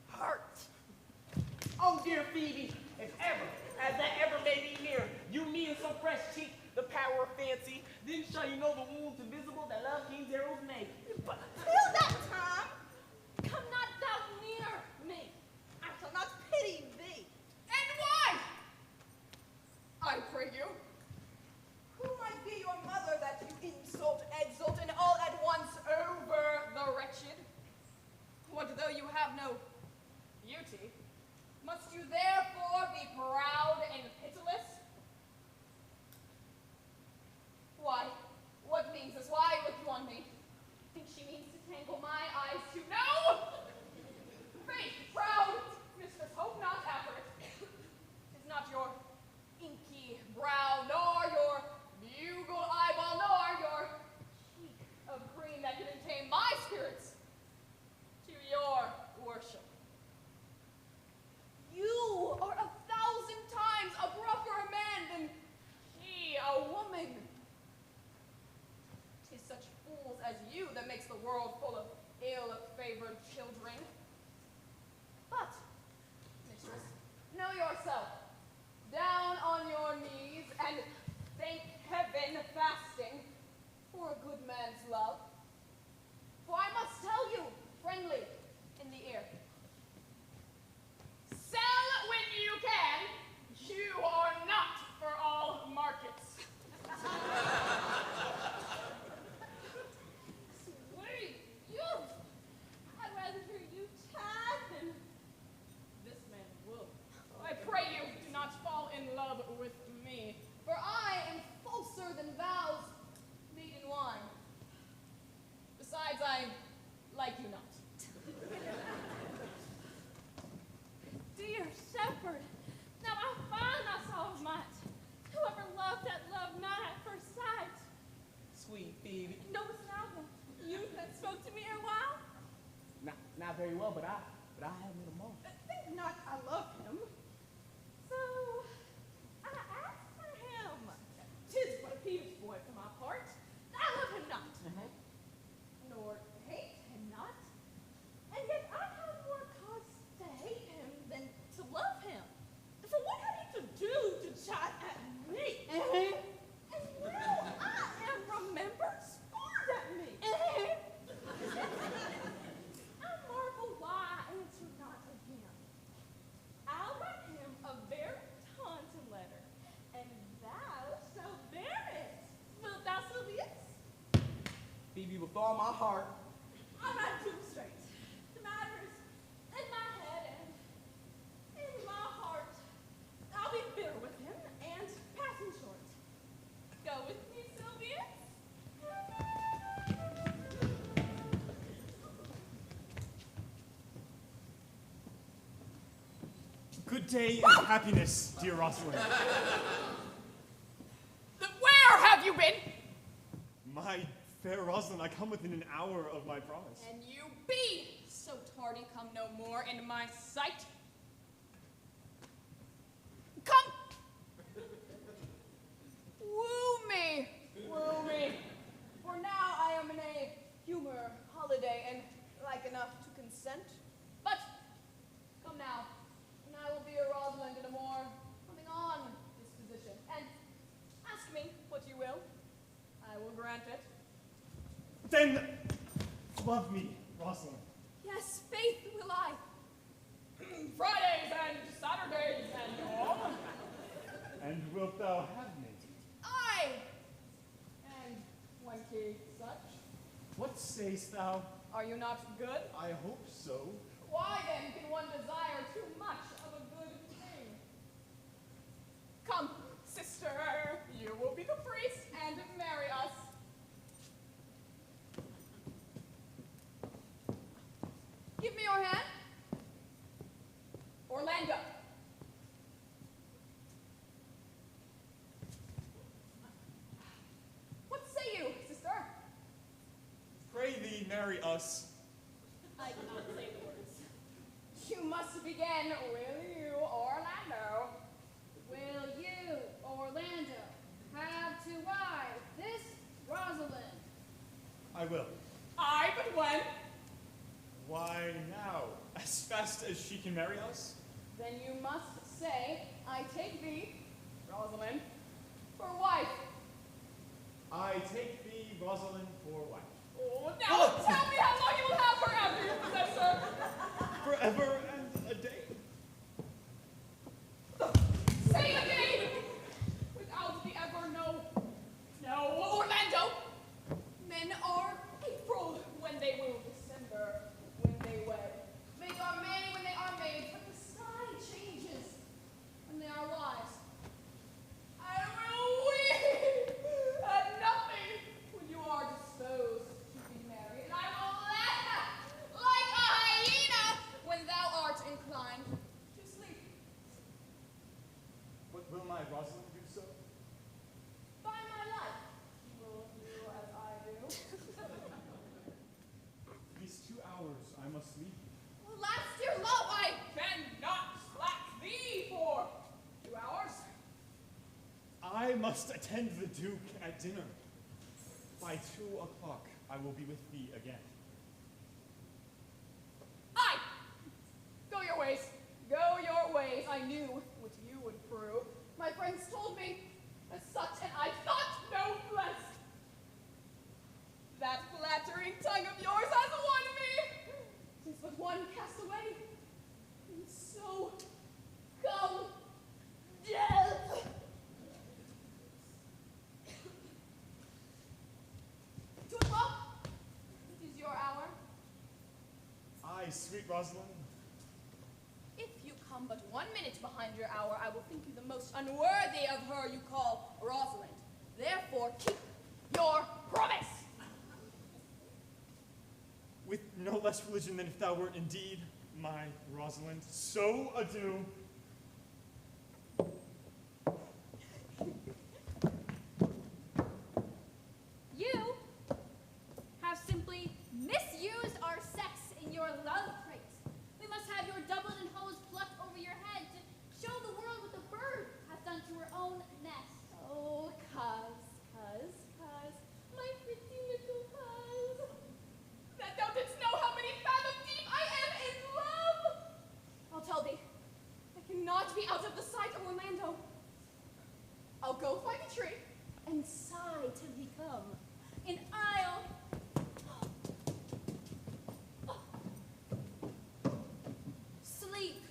hurt. Oh, dear Phoebe, if ever, as that ever may be near, you meet in some fresh cheek the power of fancy, then shall you know the wounds invisible that love King's arrows make. But till that time, come not thou near me. I shall not pity thee. And why? I pray you. Who might be your mother that you insult, exult, and all at once over the wretched? What though you have no beauty? Must you therefore be proud and pitiless? Why? What means this? Why look you on me? Think she means to tangle my eyes yourself down on your knees and thank heaven fasting for a good man's love. For I must tell you, friendly, in the ear, sell when you can. You are not for all markets. Sweet youth! I'd rather hear you chat than this man will. I pray you do not fall in love with me, for I am falser than vows made in wine. Besides, I like you not. Dear shepherd, now I find myself much. Whoever loved that loved not at first sight. Sweet Phoebe. Notice now the youth that spoke to me a while? Not very well, but I have met them all. Think not I love him. So I asked for him. 'Tis but a peevish boy for my part. I love him not. Nor hate him not. And yet I have more cause to hate him than to love him. For what had he to do to chat at me? And now I am remembered scorned at me. I marvel why I answer not again. I'll write him a very taunting letter, and thou shalt bear it. Wilt thou so be it? Phoebe, with all my heart. I'm not too straight. The matter is in my head and in my heart. I'll be bitter with him and pass him short. Go with me, Sylvia. Good day and happiness, dear Rosalind. Where have you been? My fair Rosalind, I come within an hour of my promise. And you be so tardy, come no more in my sight. Come! Woo me, woo me. For now I am in a humor holiday and like enough to consent. But come now, and I will be a Rosalind in a more coming on disposition. And ask me what you will. I will grant it. Then love me, Rosalind. Yes, faith will I. Fridays and Saturdays and all. And wilt thou have me? Aye. And 20 such. What sayst thou? Are you not good? I hope so. Why then can one desire too much of a good thing? Come, sister, you will be the priest and marry us. Give me your hand. Orlando. What say you, sister? Pray thee marry us. I cannot say the words. You must begin, will you, Orlando? Will you, Orlando, have to wife this Rosalind? I will. Aye, but when? Why now? As fast as she can marry us? Then you must say, I take thee, Rosalind, for wife. I take thee, Rosalind, for wife. Oh, now tell me how long you will have her after your possessor. Forever and a day. Say the name without the ever no. No, Orlando. Men are April when they woo, December when they wed. They are many when they are made, but the sky changes when they are wise. I will weep at nothing when you are disposed to be married, and I will laugh like a hyena when thou art inclined to sleep. But will my Rosalind do so? By my life, you will do as I do. These 2 hours I must leave you. Last year, lo, I cannot slack thee for 2 hours. I must attend the Duke at dinner. By 2 o'clock I will be with thee again. Aye! Go your ways. Go your ways. I knew what sweet Rosalind? If you come but 1 minute behind your hour, I will think you the most unworthy of her you call Rosalind. Therefore, keep your promise. With no less religion than if thou wert indeed my Rosalind, so adieu. You have simply misused our sex in your love traits. We must have your doublet and hose plucked over your head to show the world what the bird has done to her own nest. Oh, cuz, my pretty little cuz. That thou didst know how many fathom deep I am in love. I'll tell thee, I cannot be out of the sight of Orlando. I'll go find a tree and sigh till he come, and I'll sleep.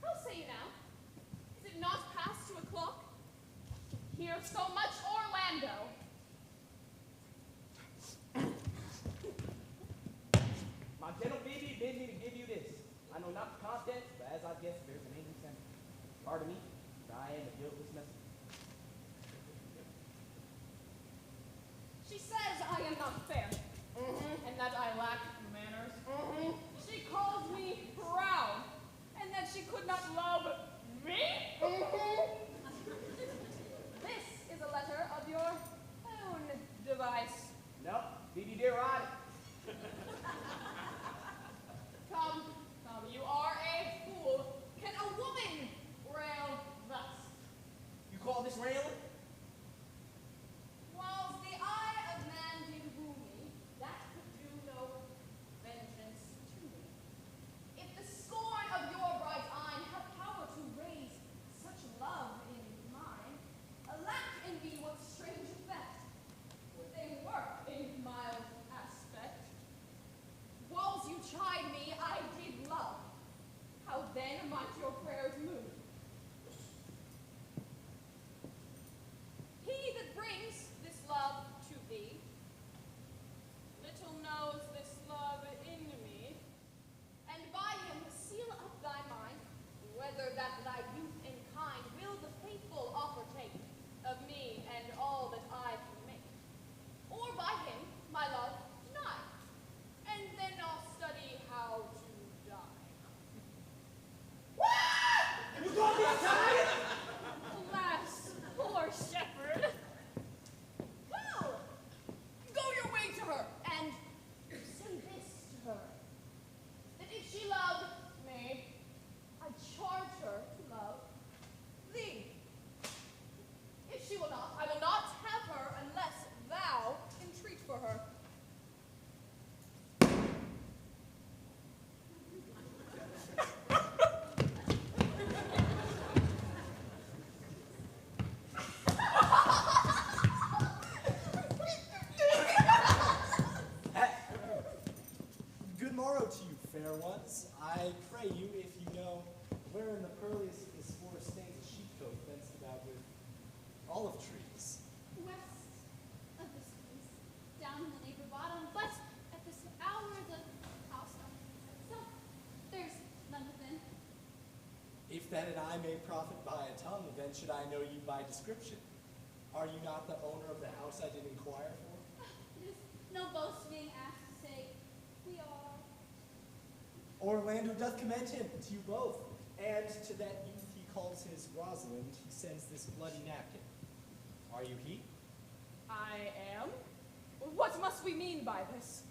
How say you now? Is it not past 2 o'clock? Hear so much Orlando. My gentle baby bid me to give you this. I know not the contents, but as I guess, there's an angry sentiment. Pardon me, for I am a guiltless messenger. She says I am not fair, and that I lack manners. She calls me proud, and that she could not love me. This is a letter of your own device. No, baby dear, ride. Come, you are a fool. Can a woman rail thus? You call this railing? Whilst the eye of man did woo me, that could do no vengeance to me. If the scorn of your bright eye have power to raise such love in mine, alack in me what strange effect would they work in mild aspect? Whilst you chide me, I did love. How then might your prayers move? He that brings this love to thee little knows this love in me, and by him seal up thy mind, whether that thy youth and kind will the faithful offer take of me and all that I can make, or by him my love deny, and then I'll study how to die. You call me Italian? Alas, poor shepherd. Well, go your way to her, and say this to her, that if she loved me, I charge her to love thee. If she will not, I will not have her unless thou entreat for her. Good morrow to you, fair ones. I pray you, if you know, where in the pearliest of this forest stands a sheepcote fenced about with olive trees. West of this place, down in the neighbor bottom, but at this hour the house itself, there's none within. If that and I may profit by a tongue, then should I know you by description. Are you not the owner of the house I did inquire for? It is no boast being asked to say, we are. Orlando doth commend him to you both, and to that youth he calls his Rosalind, he sends this bloody napkin. Are you he? I am? What must we mean by this?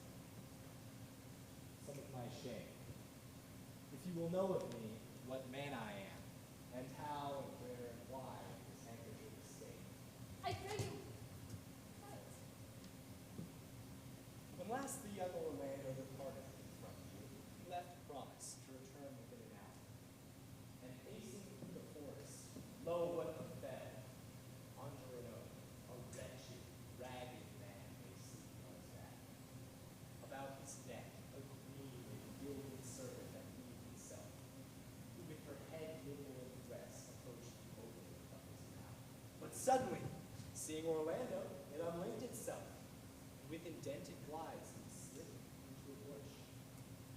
Some of my shame. If you will know of me, what man I am, and how and where and why this handkerchief is stained. I pray you. When last the young Orlando departed from you, he left a promise to return within an hour. And Suddenly, seeing Orlando, it unlinked itself, and with indented glides, it slipped into a bush,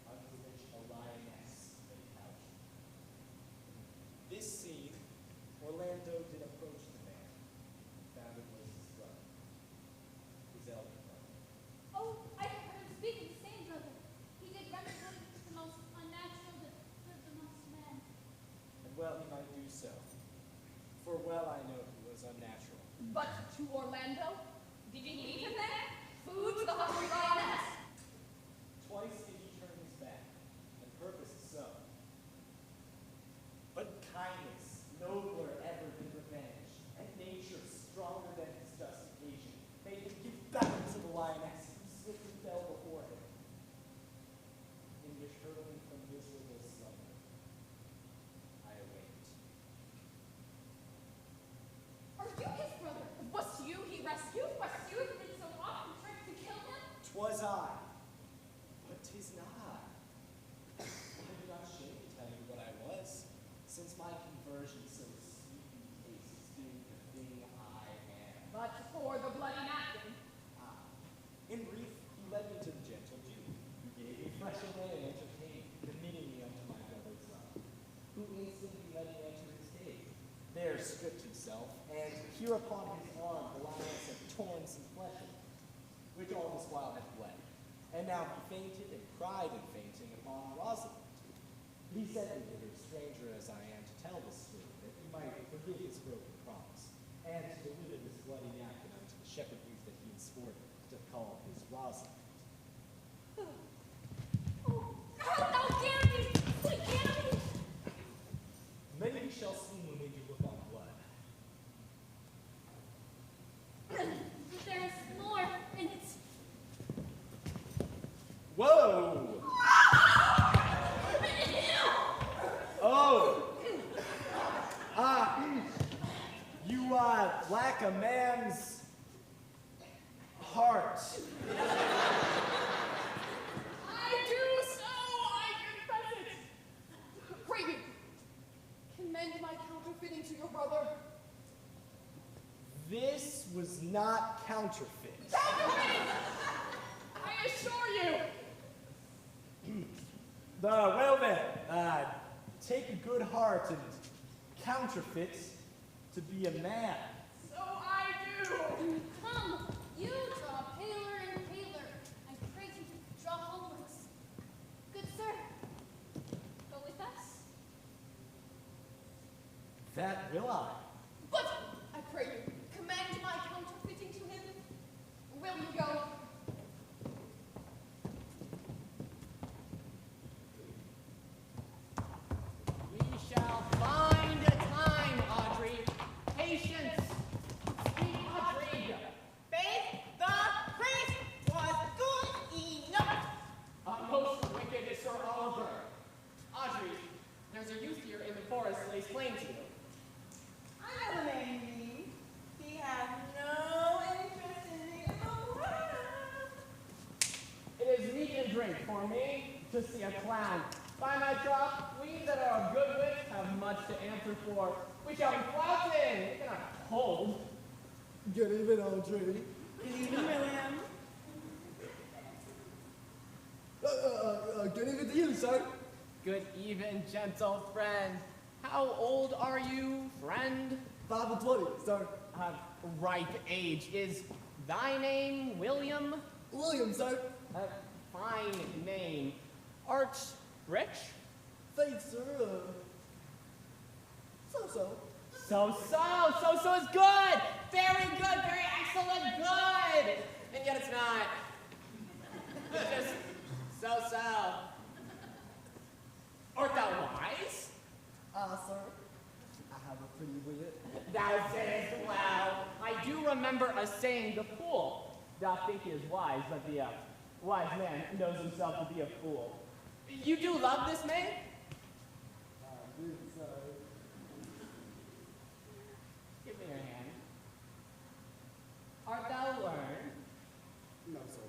under which a lioness lay couched. This scene, Orlando did approach the man, and found it was his brother, his elder brother. Oh, I heard him speak of the same brother. He did render him the most unnatural that lived amongst men. And well he might do so, for well I know he was unnatural. But to Orlando, did you leave him there? Food to the hungry lioness. Twice did he turn his back, and purposed so. But kindness, nobler ever than revenge, and nature stronger than his justification, made him give battle to the lioness, who slipped and fell before him. In returning from miserable slumber, I awaked. Are you his brother? Was you he rescued? Was you who did so often tried to kill him? 'Twas I, but 'tis not I. I do not shame to tell you what I was, since my conversion so sweetly tastes due the thing I am. But for the bloody napkin. Ah, in brief, he led me to the gentle Jew, who gave me fresh away and entertained, committing me unto my brother's love, who instantly let me enter his cave. There stripped himself, and here upon his arm the lioness had torn some flesh of it, which all this while had bled. And now he fainted and cried in fainting upon Rosalind. He sent me hither, stranger as I am, to tell this story, that he might forgive his broken promise, and to deliver this bloody napkin unto the shepherd youth that he had sworn to call his Rosalind. How dare you! What dare you! Many we shall soon when we do look on blood. There is more, and it's Whoa! Oh! You lack a man's heart. I do so, I confess it. Pray you, commend my counterfeiting to your brother. This was not counterfeit. Counterfeiting! I assure you. Well then, take a good heart and counterfeit to be a man. So I do. Come, you draw paler and paler, and pray to draw homewards. Good sir, go with us. That will I. But I pray you, commend my counterfeiting to him. Will you go? We shall find a time, Audrey. Patience. Speak, Audrey. Faith the priest was good enough. Most wicked Sir Oliver. Audrey, there's a youth here in the forest lays claim to you. I know the man you mean. He has no interest in me in the world. It is meat and drink for me to see a clown. By my troth, we that are of good wit have much to answer for. We shall be flouting. We cannot hold. Good evening, Audrey. Good evening, William. Good evening to you, sir. Good even, gentle friend. How old are you, friend? 5 and 20, sir. Ripe age. Is thy name William? William, sir. A fine name. Art rich? Faith, sir. So-so. So is good. Very good, very excellent, good. And yet it's not. It's just so. Art thou wise? Sir. I have a pretty wit. Thou sayest well. I do remember a saying, the fool doth think he is wise, but the wise man knows himself to be a fool. You do love this man? I do, sir. Give me your hand. Art thou learned? No, sir.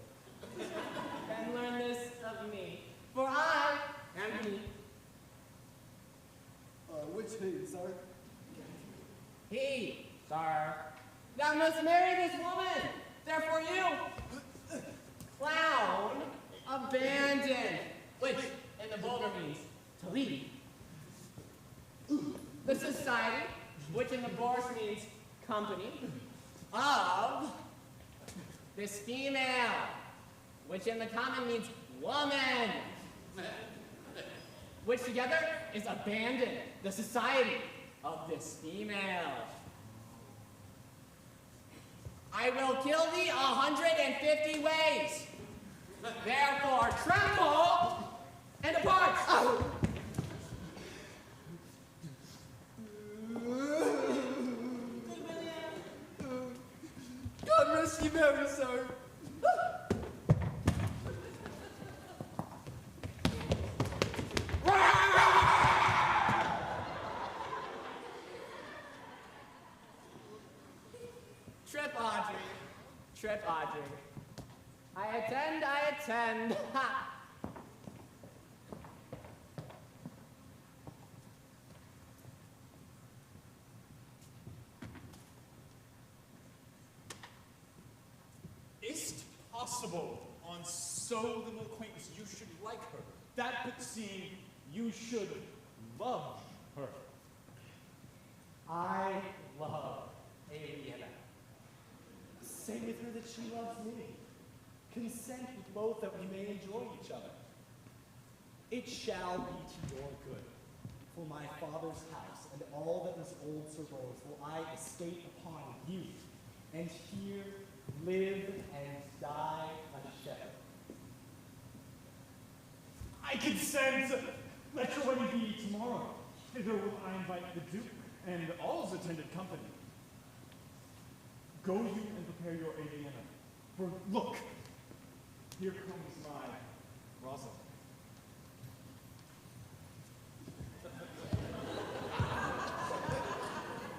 Then learn this of me, for I am he. Which he, sir? He, sir. Thou must marry this woman. Therefore you, clown, abandon, which in the vulgar means to leave. The society, which in the Bourse means company, of this female, which in the common means woman, which together is abandon, the society of this female. I will kill thee 150 ways. Therefore tremble and depart. Oh. God rest ye merry, sir. Trip, Audrey. Trip, Audrey. I attend, I attend. Ha! Is't possible on so little acquaintance you should like her? That would seem you should love her. I love Aliena. Say with her that she loves me. Consent with both that we may enjoy each other. It shall be to your good. For my father's house and all that was old Sir Rose will I estate upon you, and here live and die a shepherd. I consent. Let your wedding be tomorrow. Thither will I invite the Duke and all his attended company. Go you and prepare your Aliena. For look, here comes my Rosalind.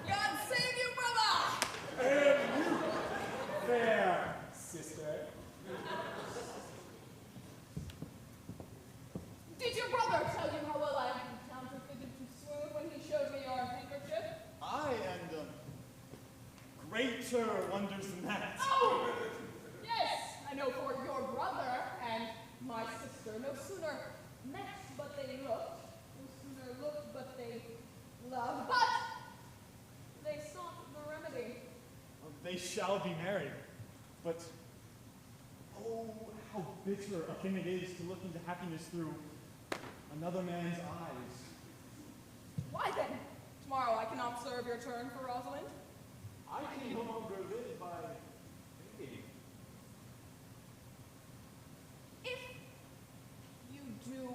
God save you, brother! And you, fair sister. Did your brother tell you how well I counterfeited to swoon when he showed me your handkerchief? I and greater wonders than that. Oh! Yes, I know for your brother and my sister no sooner met but they looked, no sooner looked but they loved, but they sought the remedy. They shall be married, but oh, how bitter a thing it is to look into happiness through another man's eyes. Why then? Tomorrow I cannot serve your turn for Rosalind. I can no longer live by thinking. If you do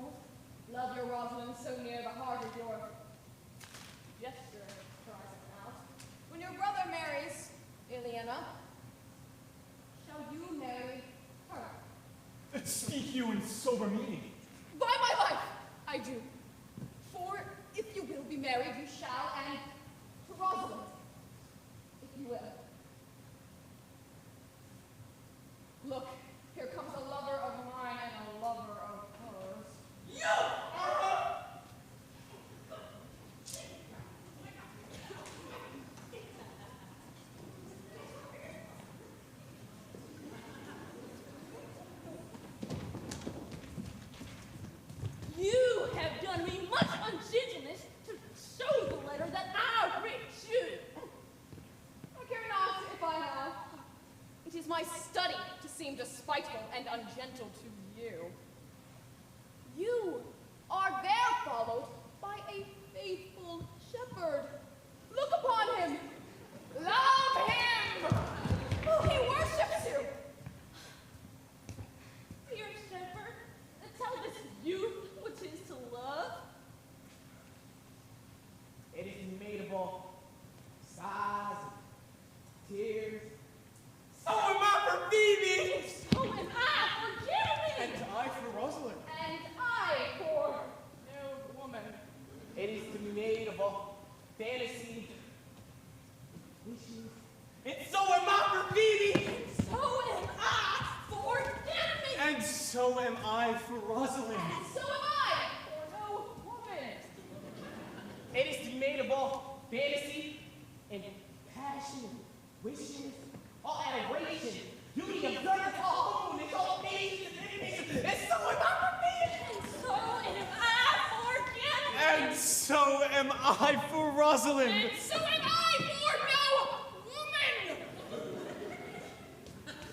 love your Rosalind so near the heart of your gesture cries it out, when your brother marries Aliena, shall you marry her? Speak you in sober meaning. By my life, I do. For if you will be married, you shall, and to Rosalind, if you will. Look, here comes a lover of mine and a lover of hers. You have done me much ungentleness to show the letter that I writ you. I care not if I have. It is my study to seem despiteful and ungentle to you. You are there followed by a faithful shepherd. Look upon him. Love him. Oh, he worships you. Dear shepherd, tell this youth what 'tis to love. It is immutable. Sighs, tears. So am I for Phoebe! So am I for Jeremy. And I for Rosalind. And I for no woman. It is immutable. Fantasy. Wishes. And so am I for Phoebe! So am I for Jeremy. And so am I for Rosalind. And so am I for no woman. It is immutable. Fantasy and passion. Wishes, all adoration, duty observance, all moon, it's all nations and enemies, and so am I And so am I for Rosalind. And so am I for no woman!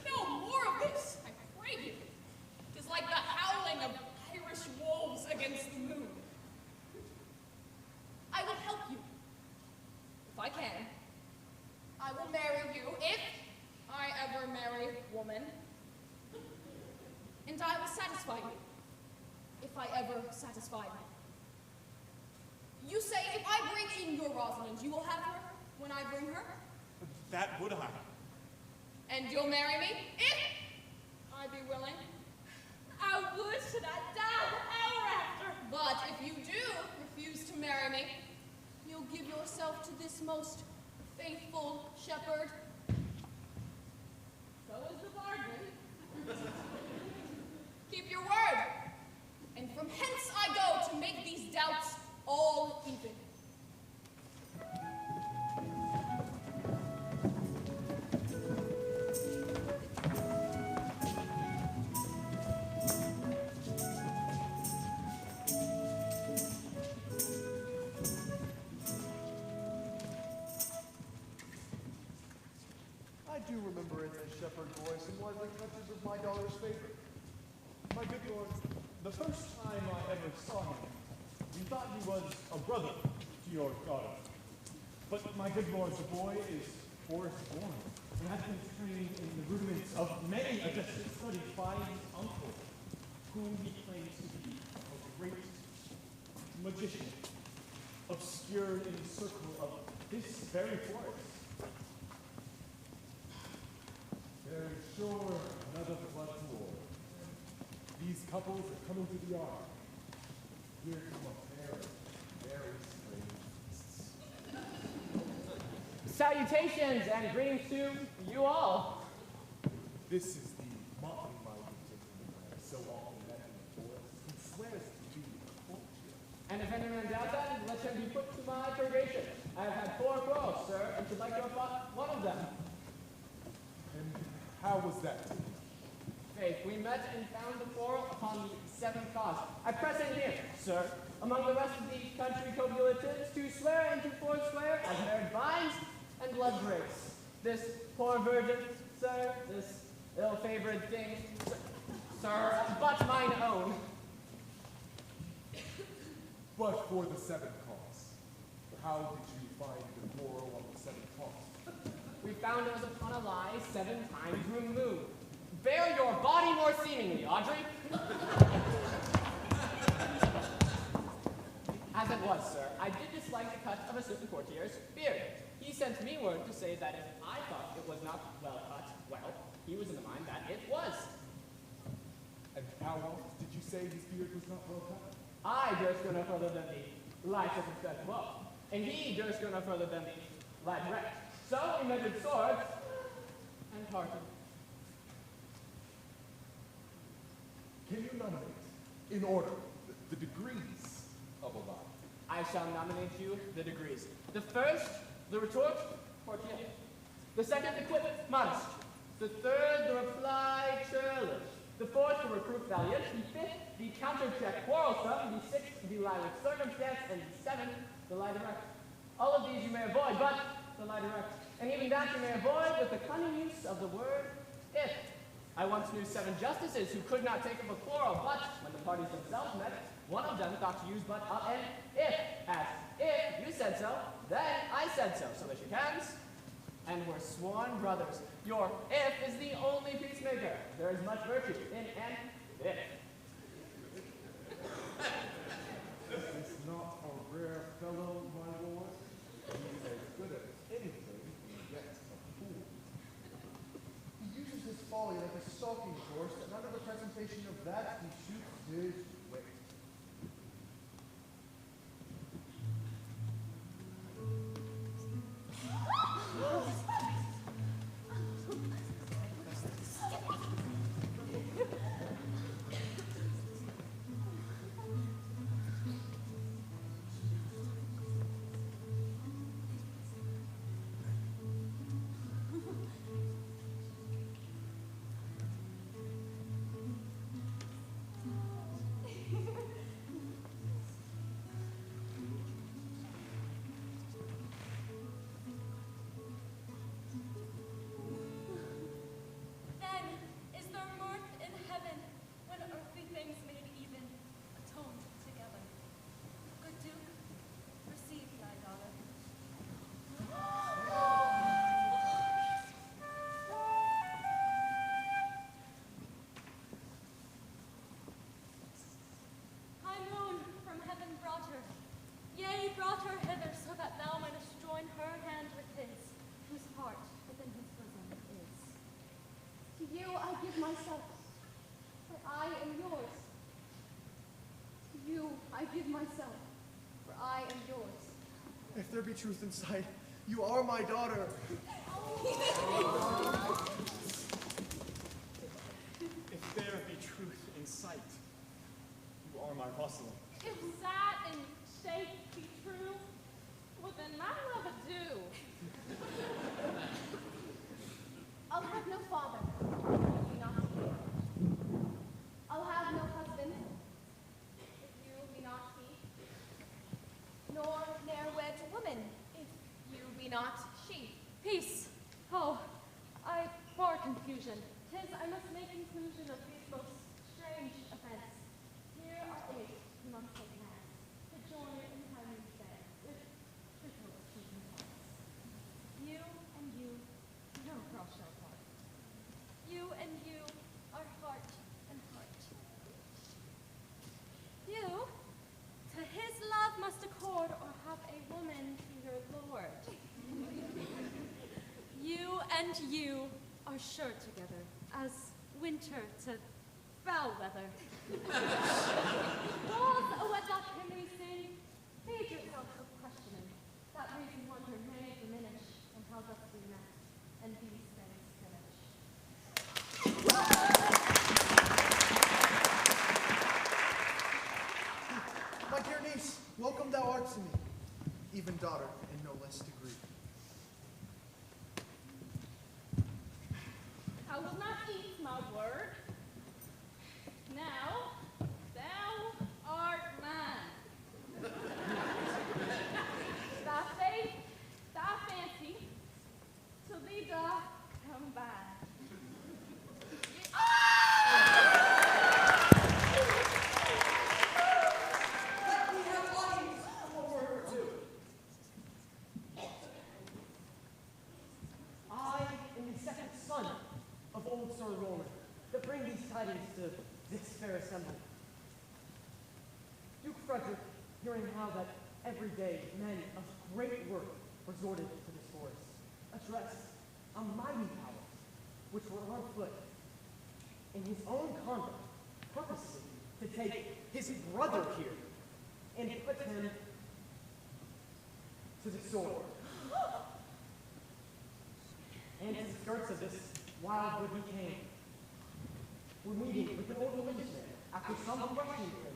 No more of this, I pray you. It is like the howling of Irish wolves against the moon. I will help you, if I can. I will marry you, if I ever marry woman. And I will satisfy you, if I ever satisfy you. You say if I bring in your Rosalind, you will have her when I bring her? That would I. And you'll marry me, if I be willing? I would, should I die the hour after. But if you do refuse to marry me, you'll give yourself to this most faithful shepherd. So is the bargain. Keep your word. And from hence I go to make these doubts all even. I do remember it as shepherd voice and lively touches of my daughter's favorite. My good lord, the first time I ever saw him, we thought he was a brother to your daughter. But my good lord, the boy is forest born and has been trained in the rudiments of many a distant study by his uncle, whom he claims to be a great magician, obscured in the circle of this very forest. There's sure another blood war. These couples are coming to the yard. Here come a pair of very strange beasts. Salutations and greetings to you all. This is the motley-minded gentleman I have so often met in the forest, who swears to be a courtier. And if anyone doubts that, let him be put to my purgation. I have had 4 quarrels, sir, and should like to have one of them. And how was that? Faith, we met and found the quarrel upon the 7th cause. I press in here, sir, among the rest of the country copulatants, to swear and to forswear as marriage binds and blood breaks. This poor virgin, sir, this ill-favored thing, sir, but mine own. But for the 7th cause, how did you find the quarrel on the 7th cause? We found it was upon a lie 7 times removed. Bear your body more seemingly, Audrey. As it was, sir, I did dislike the cut of a certain courtier's beard. He sent me word to say that if I thought it was not well cut, well, he was in the mind that it was. And how else did you say his beard was not well cut? I durst go no further than the lie circumspect quo, and he durst go no further than the lie direct. So we measured swords and parted. Can you nominate, in order, the degrees of a lie? I shall nominate you the degrees. The first, the retort, courtier. The second, the quip, modest. The third, the reply, churlish. The fourth, the reproof, valiant. The fifth, the counter-check, quarrelsome. The sixth, the lie with circumstance. And the seventh, the lie direct. All of these you may avoid, but the lie direct. And even that you may avoid with the cunning use of the word if. I once knew 7 justices who could not take up a quarrel, but when the parties themselves met, one of them thought to use but an if, as if you said so, then I said so that you can, and we're sworn brothers. Your if is the only peacemaker. There is much virtue in an if. This is not a rare fellow, my lord. He is as good at anything, yet a fool. He uses his folly like a stalking horse, and under the presentation of that, he shoots his wit. myself, for I am yours. To you I give myself, for I am yours. If there be truth in sight, you are my daughter. If there be truth in sight, you are my Rosalind. If sight and shape be true, well then my love do. I'll have no father, if you not he. I'll have no husband, if you be not he. Nor ne'er wed woman, if you be not she. Peace. Oh, I bar confusion. 'Tis I must make conclusion of these most strange events. Here are 8 who must take hands to join in harmony today with triple choosing hearts. You and you, no cross shall part. You and you are heart and heart. You to his love must accord or have a woman to your lord. You and you are sure together, as winter to foul weather. Laws a wedlock Henry sing, feed yourself with questioning. That reason wonder may diminish, and how thus we met, and these things finish. My dear niece, welcome thou art to me, even daughter in no less degree. I will not eat my word. Now, thou art mine. Thy faith, thy fancy, to thee doth come by. Let me have audience for a word or two. I am the second son of old Sir Roland, that bring these tidings to this fair assembly. Duke Frederick, hearing how that every day men of great worth resorted to this forest, addressed a mighty power, which were on foot, in his own conduct, purposely to take his brother here and put him to the sword. And to the skirts of this wild wood he came. We're meeting with an old religious man, after some questioning him,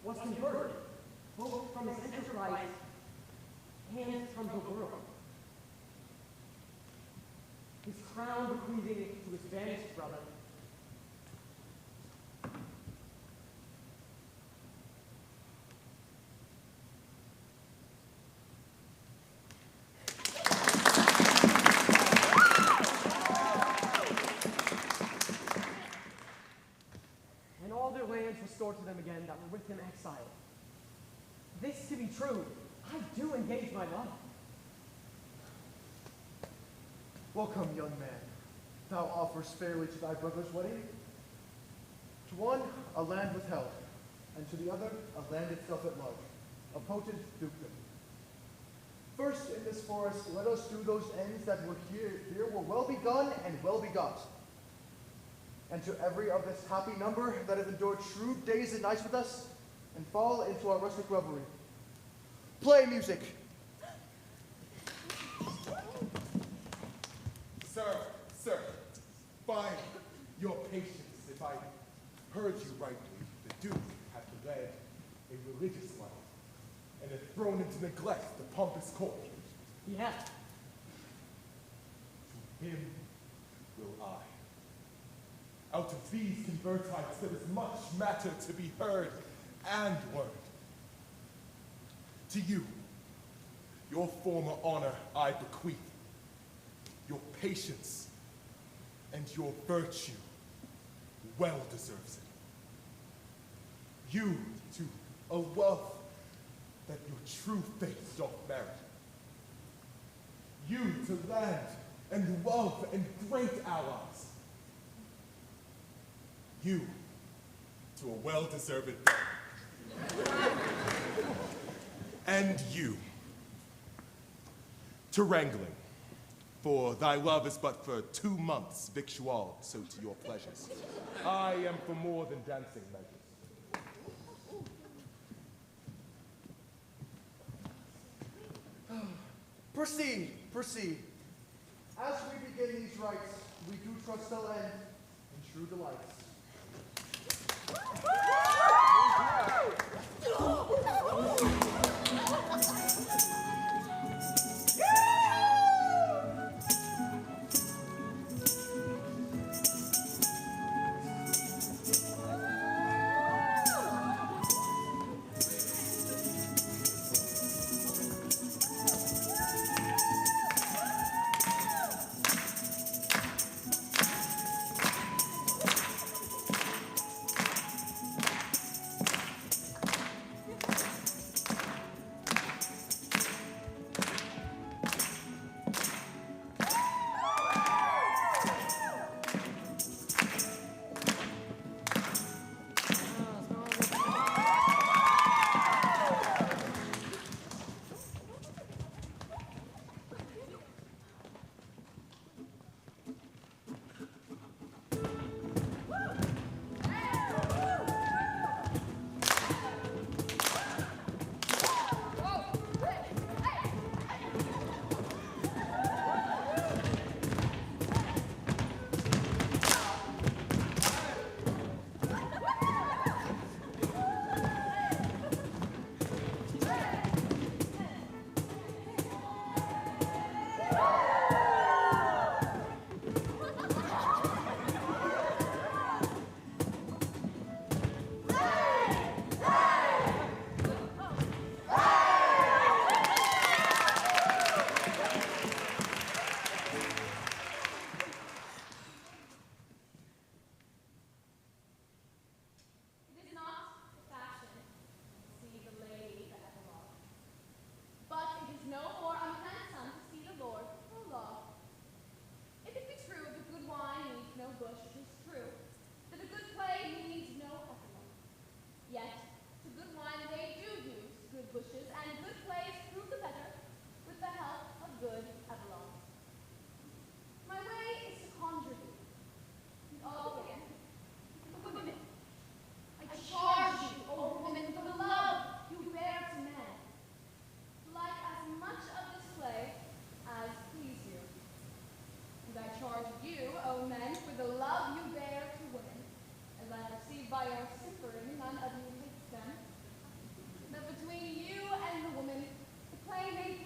was converted, both from his enterprise and from the world. His crown bequeathing to his vanished brother. And all their lands restored to them again that were with him exiled. This to be true, I do engage my love. Welcome, young man. Thou offers fairly to thy brother's wedding. To one, a land withheld, and to the other, a land itself at large, a potent dukedom. First, in this forest, let us do those ends that were here were well begun and well begot. And to every of this happy number that have endured shrewd days and nights with us, and fall into our rustic revelry. Play music. Sir, find your patience. If I heard you rightly, the Duke hath led a religious life and hath thrown into neglect the pompous court. He hath. To him will I. Out of these convertites there is much matter to be heard and learned. To you, your former honor I bequeath, your patience and your virtue well deserves it. You to a wealth that your true faith doth merit. You to land and wealth and great allies. You to a well-deserved bed. And you to wrangling For thy love is but for 2 months victualled, so to your pleasures. I am for more than dancing measures. Proceed, proceed. As we begin these rites, we do trust they'll end in true delights. That between you and the woman, the play may